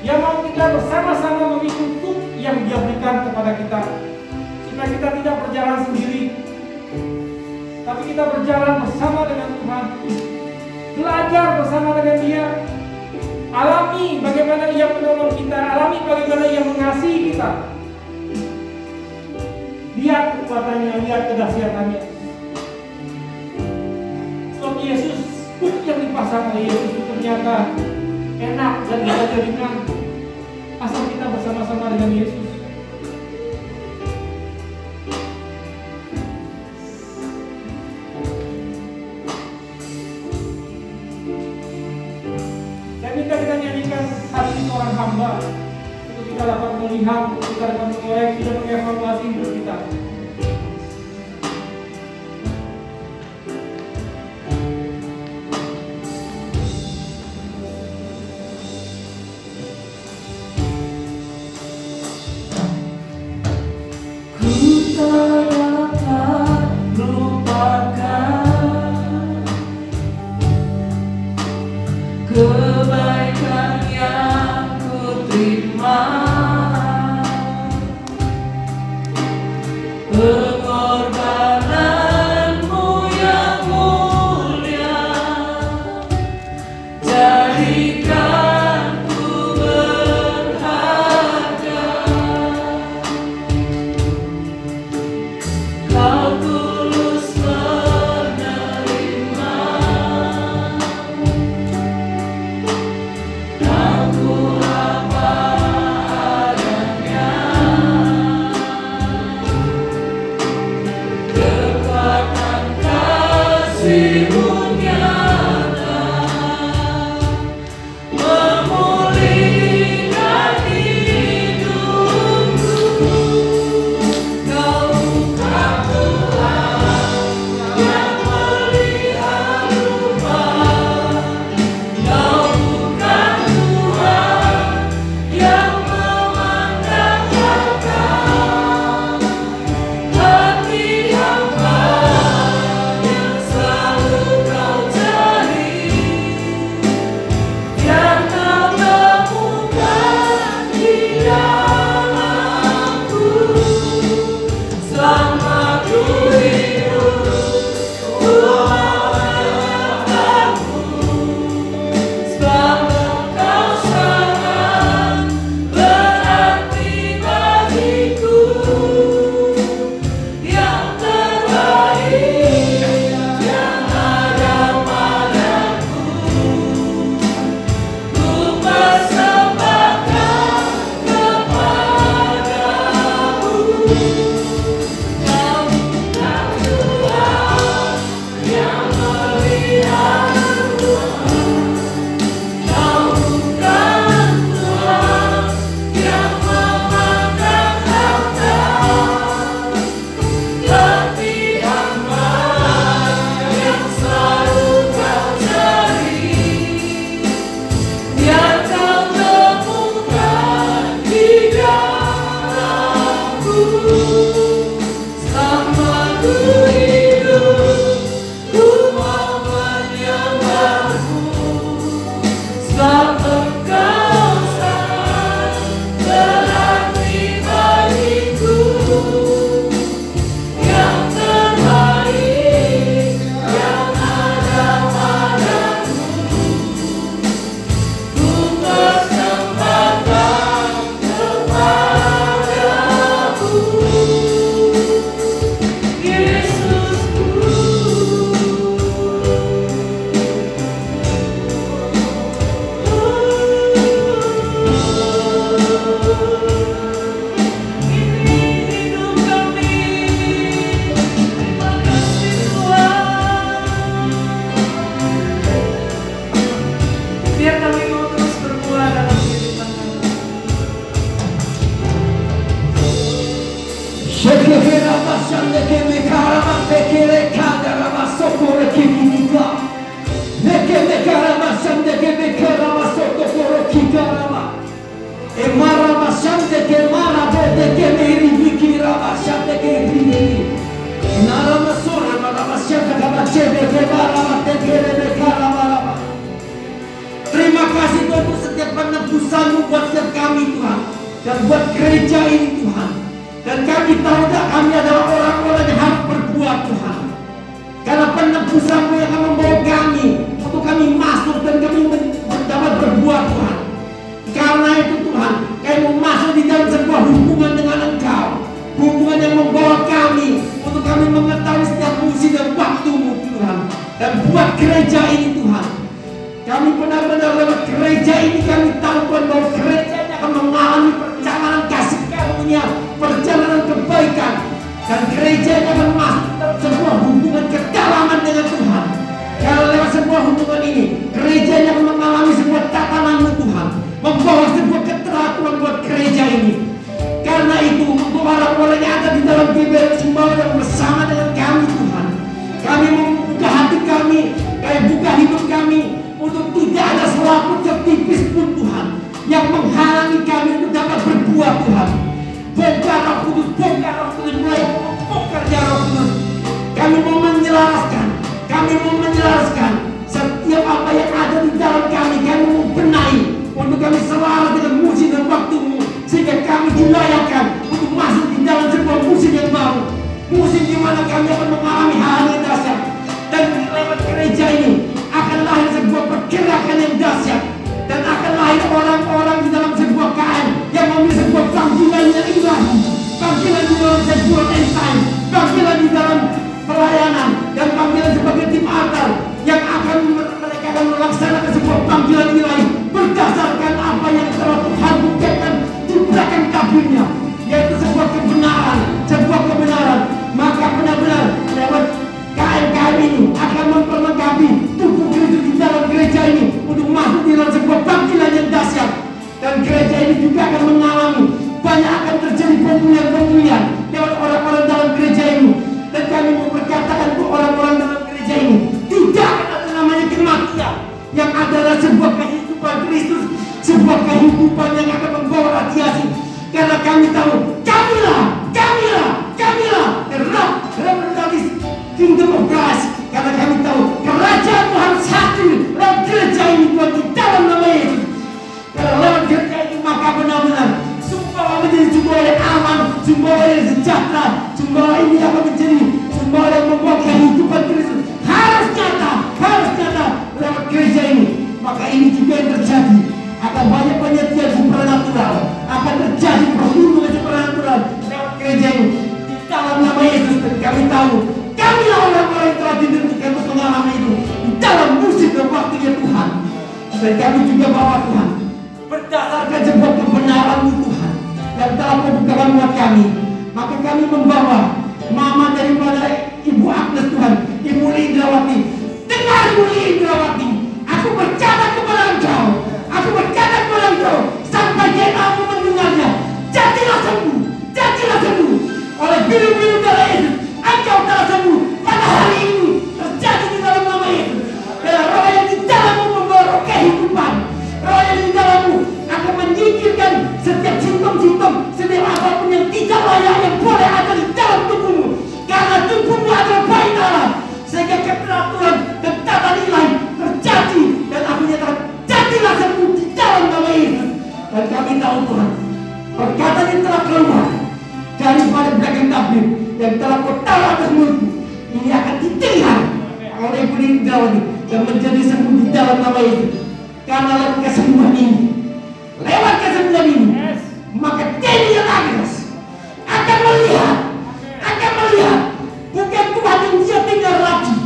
Yang mau kita bersama-sama memikul kuk yang Dia berikan kepada kita, supaya kita tidak berjalan sendiri, tapi kita berjalan bersama dengan Tuhan. Belajar bersama dengan Dia, alami bagaimana Ia menolong kita, alami bagaimana Ia mengasihi kita. Lihat kekuatannya, lihat kedahsyatannya. Sebab Yesus, kuk yang dipasang oleh Yesus itu ternyata enak dan bisa ringan asal kita bersama-sama dengan Yesus. Minta kita nyanyikan hati seorang hamba untuk kita dapat melihat, kita dapat mengoreksi dan mengevaluasi hidup kita. Ku tak dapat lupakan kebaikan yang ku terima Terima kasih Tuhan untuk setiap penebusan-Mu buat setiap kami Tuhan, dan buat gereja ini Tuhan. Dan kami tahu tak kami adalah orang-orang yang harus berbuat Tuhan, karena penebusan-Mu yang akan membawa kami untuk kami masuk dan kami dapat berbuat Tuhan. Karena itu Tuhan, kami mau masuk di dalam sebuah hubungan dengan Engkau, hubungan yang membawa kami untuk kami mengetahui setiap fungsi dan waktu-Mu Tuhan. Dan buat gereja ini Tuhan, kami benar-benar lewat gereja ini kami tahu Tuhan bahwa gereja ini akan mengalami perjalanan kasih karunia, perjalanan kebaikan, dan gereja ini akan masuk dalam sebuah hubungan kedalaman dengan Tuhan. Karena lewat sebuah hubungan ini, gereja ini akan mengalami sebuah tatanan-Mu Tuhan, membawa sebuah keteraturan buat gereja ini. Karena itu untuk orang-orang yang ada di dalam GBI Sumbawa dan bersama dengan kami Tuhan, kami membuka hati kami, kami buka hidup kami untuk tidak ada selaput setipis pun Tuhan yang menghalangi kami untuk dapat berbuat Tuhan. Bongkar Roh Kudus, bongkar Roh Kudus, mulai bongkar Roh Kudus. Kami mau menjelaskan setiap apa yang ada di dalam kami mau benahi untuk kami selaras dengan musim dan waktu-Mu, sehingga kami dilayakkan untuk masuk di dalam sebuah musim yang baru, musim di mana kami akan mengalami hal yang dahsyat. Dan lewat gereja ini akan lahir sebuah pergerakan yang dahsyat, dan akan lahir orang-orang di dalam sebuah KM yang memiliki sebuah panggilan yang ilahi, panggilan di dalam sebuah end time, panggilan di dalam pelayanan, dan panggilan sebagai tim altar yang akan mereka akan melaksanakan sebuah panggilan ilahi berdasarkan apa yang telah Tuhan buktikan di belakang tabirnya, yaitu sebuah kebenaran. Maka benar-benar lewat KM ini akan memperlengkapi tubuh Kristus di dalam gereja ini untuk masuk di dalam sebuah panggilan yang dahsyat. Dan gereja ini juga akan mengalami banyak akan terjadi pemulihan lewat orang-orang dalam gereja ini. Dan kami mau berkatakan untuk orang-orang dalam gereja ini, tidak akan ada namanya kematian, yang adalah sebuah kehidupan Kristus, sebuah kehidupan yang akan membawa radiasi. Karena kami tahu, kamilah the representative kingdom of Christ. Karena kami tahu kerajaan Tuhan satu lewat gereja ini Tuhan, di dalam nama Yesus. Karena lewat gereja ini maka benar-benar Sumbawa menjadi Sumbawa yang aman, Sumbawa yang sejahtera. Sumbawa ini akan menjadi Sumbawa yang membawa kehidupan Kristus. Harus nyata lewat gereja ini. Maka ini juga yang terjadi, akan banyak penyertaan supernatural, akan terjadi perlindungan supernatural lewat gereja ini di dalam nama Yesus. Dan kami tahu kamilah orang-orang yang telah ditentukan untuk mengalami itu di dalam musim dan waktunya Tuhan. Dan kami juga bawa Tuhan berdasarkan sebuah kebenaran-Mu Tuhan yang telah membukakan buat kami. Maka kami membawa mama daripada Ibu Agnes Tuhan, Ibu Indrawati. Dengar Ibu Indrawati, aku berkata kepada Engkau, sampai DNA-Mu mendengarnya, jadilah sembuh oleh biru-biru darah Yesus. Engkau telah sembuh pada hari ini, terjadi di dalam nama Yesus. Dan roh yang di dalam-Mu membawa roh kehidupan, roh yang di dalam-Mu akan menyingkirkan setiap simptom-simptom, setiap apapun yang tidak layak yang boleh ada di dalam tubuh-Mu. Karena tubuh-Mu adalah bait Allah, sehingga keteraturan dan tata nilai terjadi. Dan aku nyatakan, jadilah sembuh di dalam nama Yesus. Dan kami tahu Tuhan, perkataan yang telah keluar daripada belakang tabir yang telah Kau taruh atas mulutku, ini akan diterima oleh Ibu Indrawati dan menjadi sembuh di dalam nama Yesus. Karena lewat kesembuhan ini, maka Daniel Agnes akan melihat bukan Tuhan yang dia tinggal lagi,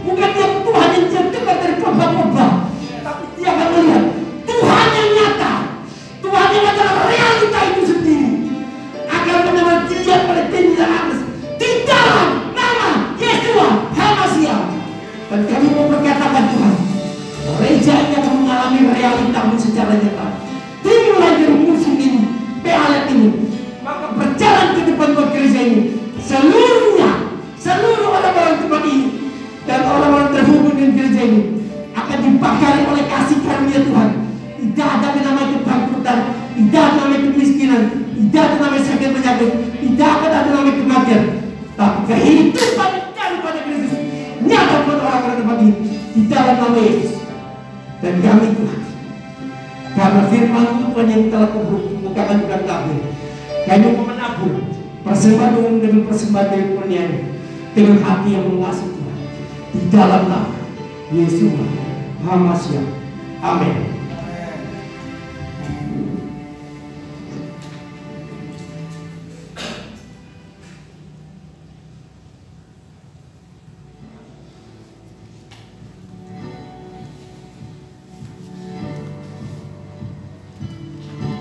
bukan Tuhan yang dia dengar dari khotbah-khotbah, tapi dia akan melihat Tuhan yang nyata, Tuhan yang adalah realita itu sendiri, akan benar-benar dilihat oleh Daniel Agnes di dalam nama Yeshua HaMashiach. Dan kami mau berkatakan Tuhan, gereja ini akan mengalami realita-Mu secara nyata. kehidupan daripada Kristus nyata buat orang-orang tempat ini di dalam nama Yesus. Dan kami Tuhan, karena firman Tuhan yang telah kebukakan bukan tabir, kami mau menabur persembahan dengan persembahan dari kurniaan dengan hati yang mengasihi Tuhan di dalam nama Yesus Hamasyah. Amin.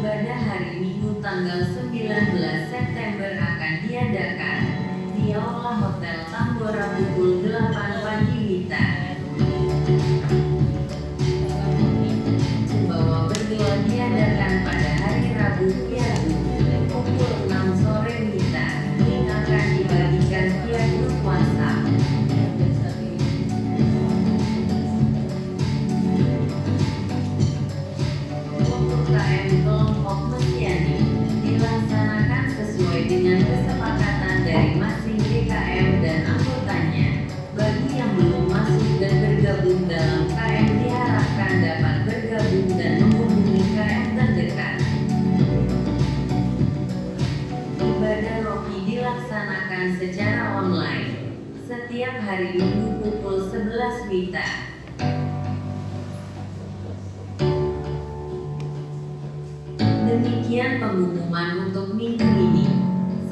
Ibadah hari Minggu tanggal 19 September akan diadakan di Aula Hotel Tambora pukul 8 pagi WITA. Cembawa berdoa diadakan pada hari Rabu pukul 6 sore WITA. Link akan dibagikan via grup WhatsApp. KM kelompok Mesiani dilaksanakan sesuai dengan kesepakatan dari masing GKM dan anggotanya. Bagi yang belum masuk dan bergabung dalam KM diharapkan dapat bergabung dan menghubungi KM terdekat. Ibadah Rohi dilaksanakan secara online setiap hari Minggu pukul 11 WITA. Demikian pengumuman untuk minggu ini.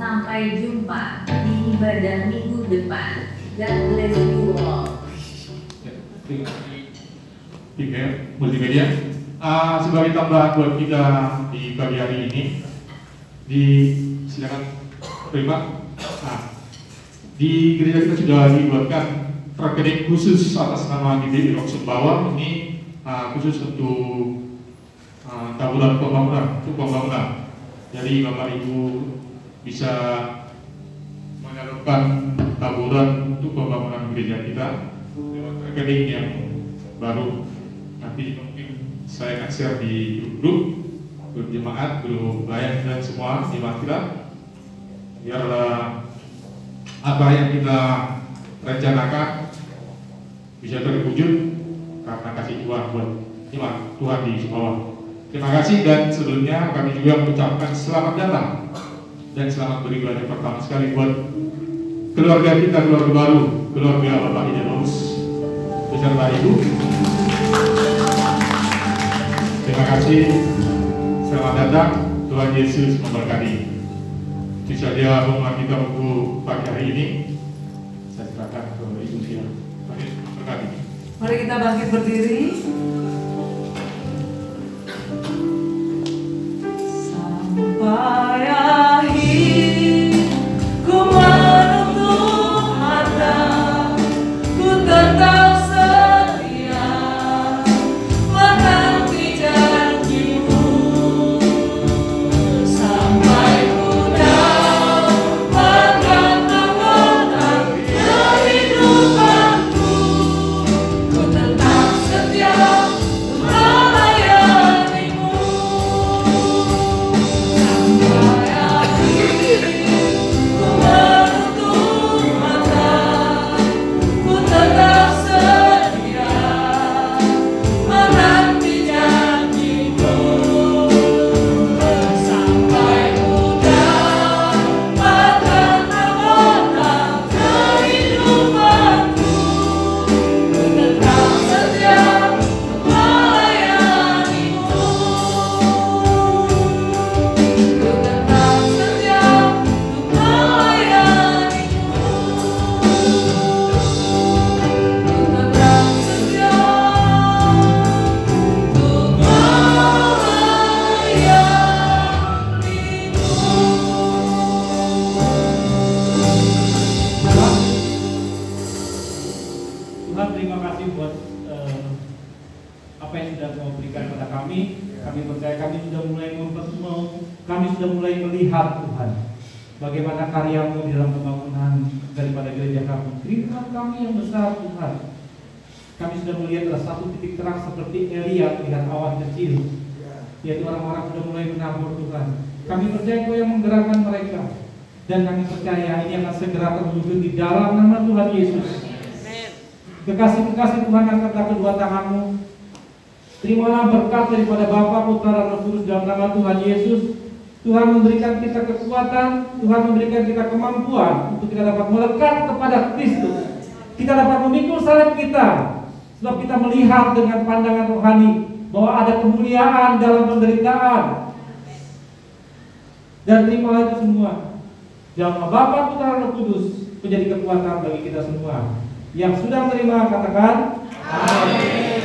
Sampai jumpa di ibadah minggu depan. God bless you all. Terima kasih multimedia. Sebagai tambahan buat kita di pagi hari ini, silakan terima. Di gereja kita sudah dibuatkan rekening khusus atas nama GBI Rock Sumbawa. Ini khusus untuk taburan pembangunan. Jadi Bapak Ibu bisa menyalurkan taburan untuk pembangunan gereja kita lewat rekening yang baru. Nanti mungkin saya akan share di grup jemaat, grup layan dan semua jemaat kita, biar apa yang kita rencanakan bisa terwujud karena kasih Tuhan buat jemaat Tuhan di bawah. Terima kasih, dan sebelumnya kami juga mengucapkan selamat datang dan selamat beribadah pertama sekali buat keluarga kita, keluarga baru, keluarga Bapak Ijanus beserta Ibu. Terima kasih, selamat datang, Tuhan Yesus memberkati. Itu saja pengumuman kita untuk pagi hari ini. Saya serahkan ke Ibu Sia. Berkati. Mari kita bangkit berdiri. Sampai akhir ku menutup mata, ku tetap setia menanti janjimu. Sampai ku dapatkan kemenangan kehidupanku, ku tetap setia melayanimu. Tuhan, terima kasih buat apa yang sudah Kau berikan pada kami. Kami percaya kami sudah mulai melihat Tuhan bagaimana karya-Mu di dalam pembangunan daripada gereja kami. Firman kami yang besar Tuhan. Kami sudah melihat ada satu titik terang seperti Elia melihat awan kecil, yaitu orang-orang sudah mulai menabur Tuhan. Kami percaya Kau yang menggerakkan mereka, Dan kami percaya ini akan segera terwujud di dalam nama Tuhan Yesus. Kekasih-kekasih Tuhan, angkatlah kedua tanganmu. Terimalah berkat daripada Bapa, Putra, dan Roh Kudus dalam nama Tuhan Yesus. Tuhan memberikan kita kekuatan, Tuhan memberikan kita kemampuan untuk kita dapat melekat kepada Kristus. Kita dapat memikul salib kita, sebab kita melihat dengan pandangan rohani bahwa ada kemuliaan dalam penderitaan. Dan terimalah itu semua dalam nama Bapa, Putra, dan Roh Kudus menjadi kekuatan bagi kita semua. Yang sudah menerima katakan amin.